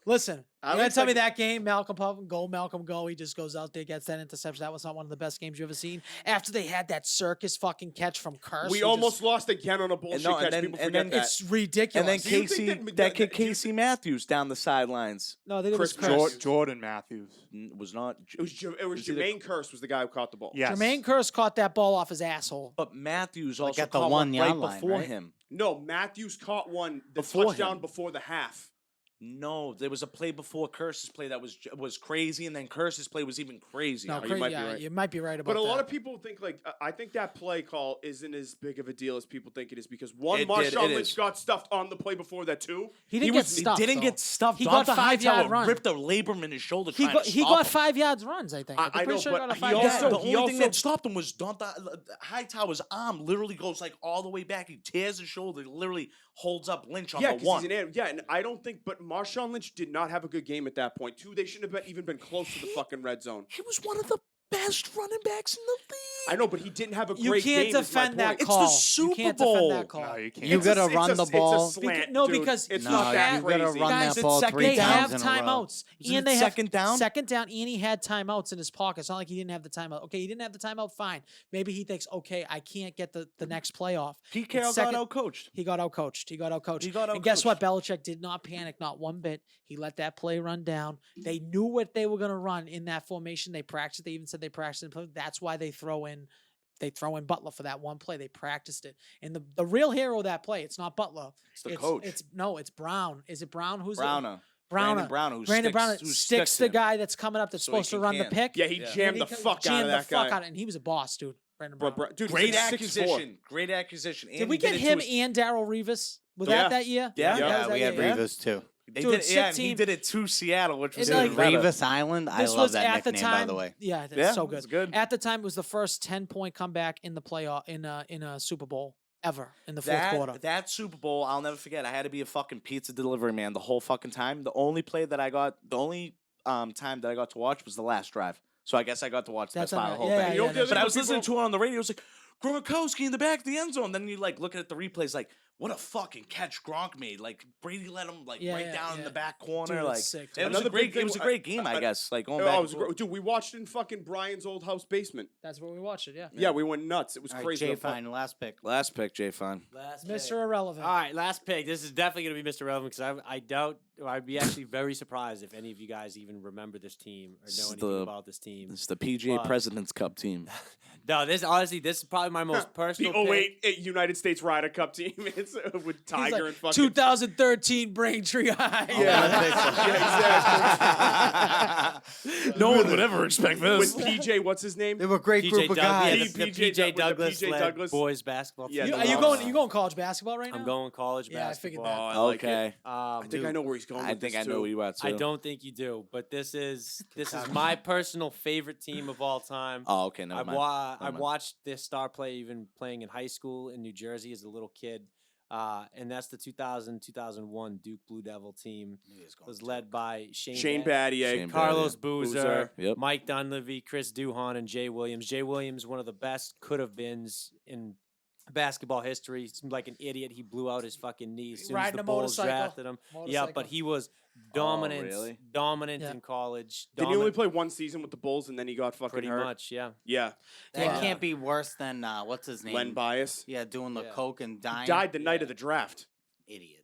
Listen, I you're gonna was tell me thinking- that game, Malcolm go. He just goes out there, gets that interception. That was not one of the best games you ever seen. After they had that circus fucking catch from Curse, we who almost just- lost again on a bullshit no, and catch. then- People and forget then that. it's ridiculous. And then Do you think Casey, that- that kid do you- Casey Matthews down the sidelines no, they did Chris was Jones. Curse. Jordan Matthews. was not. it was Was he the- Jermaine Curse was the guy who caught the ball. Yes. Jermaine Curse caught that ball off his asshole. But Matthews Like also at the caught 1 one yard right line, before right? him. No, Matthews caught one the Before touchdown him. before the half. No, there was a play before Curse's play that was crazy, and then Curse's play was even crazier. No, Oh, you might be yeah, right. you might be right about But that. a lot of people think I think that play call isn't as big of a deal as people think it is because one, It Marshawn is. Lynch got stuffed on the play before that too. he didn't get was- stuffed. He didn't though. get stuffed. He Don got the 5-yard Hightower run. ripped a labrum in his shoulder. He trying got to he stop got him. 5 yards runs. I think. I I'm pretty know, sure he but got a he 5 also- The yard. only thing also- that stopped him was Hightower's arm literally goes like all the way back. He tears his shoulder, literally holds up Lynch on Yeah, the because one. he's an animal. Yeah, and I don't think, but Marshawn Lynch did not have a good game at that point. Too, they shouldn't have even been close to the fucking red zone. He was one of the best running backs in the league. I know, but he didn't have a You great can't game. is my defend that point. It's the call. Super You can't Bowl. defend that call. No, you can't. You It's a- gotta it's run a- the ball. It's a slant, No, dude. because it's No, not that you gotta crazy. run Guys, that ball it's 3 They have times in a row. timeouts, Isn't and it they have second down? Second down, and he had timeouts in his pocket. It's not like he didn't have the timeout. Okay, he didn't have the timeout. Fine. Maybe he thinks, okay, I can't get the next play off. Pete It's Carroll second- got outcoached. He got outcoached. He got outcoached. He got And guess what? outcoached. Belichick did not panic, not one bit. He let that play run down. They knew what they were going to run in that formation. They practiced. They even said they practiced. That's why they throw in Butler for that one play. They practiced it. And the real hero of that play, it's not Butler. It's the coach. It's Brown. Is it Brown? Who's it? Browner. Browner. Brandon Browner, Brandon sticks the him. guy that's coming up that's So he supposed to can run the can. pick. Yeah, he Yeah. jammed the He fuck out jammed of the that fuck guy. out of it, and he was a boss, dude. Brandon Brown. Dude, Great he's 6'4". acquisition. Great acquisition. And Did we he did get it to him his- and Daryl Reeves? Was Yeah. that year? Yeah. that Yeah, was we that had year, yeah? Revis too. They Dude, did, sick yeah, and he team. did it to Seattle, which was It's even like- better. Revis Island. I This love was that at the nickname, time. by the way. Yeah, that's Yeah, so it's good. good. At the time, it was the first 10-point comeback in the playoff in a Super Bowl ever in the fourth quarter. That Super Bowl, I'll never forget. I had to be a fucking pizza delivery man the whole fucking time. The only time that I got to watch was the last drive. So I guess I got to watch That's Best Buy the on whole that- thing. yeah, You know yeah, what the that's other But I thing was with listening people- to it on the radio. It was like, Gronkowski in the back of the end zone. Then you like looking at the replays, like, what a fucking catch Gronk made. Like Brady let him like Yeah, right yeah, down in yeah. the back corner. Dude, like it's sick, it dude. was a Another great big thing it was a w- great game, I guess. Like going back. Oh, it and was forth. great. Dude, we watched in fucking Brian's old house basement. That's where we watched it. Yeah. Yeah, we went nuts. It was All right, crazy. Jay how fun- Fine, last pick. Last pick, Jay Fine. Last Mr. Irrelevant. All right, last pick. This is definitely going to be Mr. Relevant because I doubt, or I'd be actually very surprised if any of you guys even remember this team or This know is anything the- about this team. It's the PGA But- President's Cup team. No, this is probably my most The personal. pick. 08 United States Ryder Cup team. It's with He's Tiger like, and fucking 2013 Braintree High. Yeah, exactly. No one would ever expect With PJ, what's his name? They were a great group of guys. Yeah, the PJ PJ with the Douglas, PJ led Douglas. boys basketball Yeah, team. Are you Love. going college basketball right now? I'm going college Yeah, I figured basketball. that. Oh, I like it. Okay. I think I know where he's going. I with think this I know too. where you at too. I don't think you do, but this is my personal favorite team of all time. Oh, okay. Never I mind. I Never mind. watched this star play even playing in high school in New Jersey as a little kid, and that's the 2000-2001 Duke Blue Devil team. It was led by Shane Bat- Battier. Shane Carlos Battier. Boozer, Yep. Mike Dunleavy, Chris Duhon, and Jay Williams. Jay Williams, one of the best could have beens in basketball history. Seemed like an idiot. He blew out his fucking knee as soon as Riding the a Bulls motorcycle. drafted him. Yeah, Motorcycle. but he was dominant, really? dominant Yeah. in college. Did he only dominant play one season with the Bulls and then he got fucking pretty hurt? much? Yeah. Yeah. That Yeah. can't be worse than what's his name? Len Bias. Yeah, doing the Yeah. coke and dying. Died the night Yeah. of the draft. Idiot.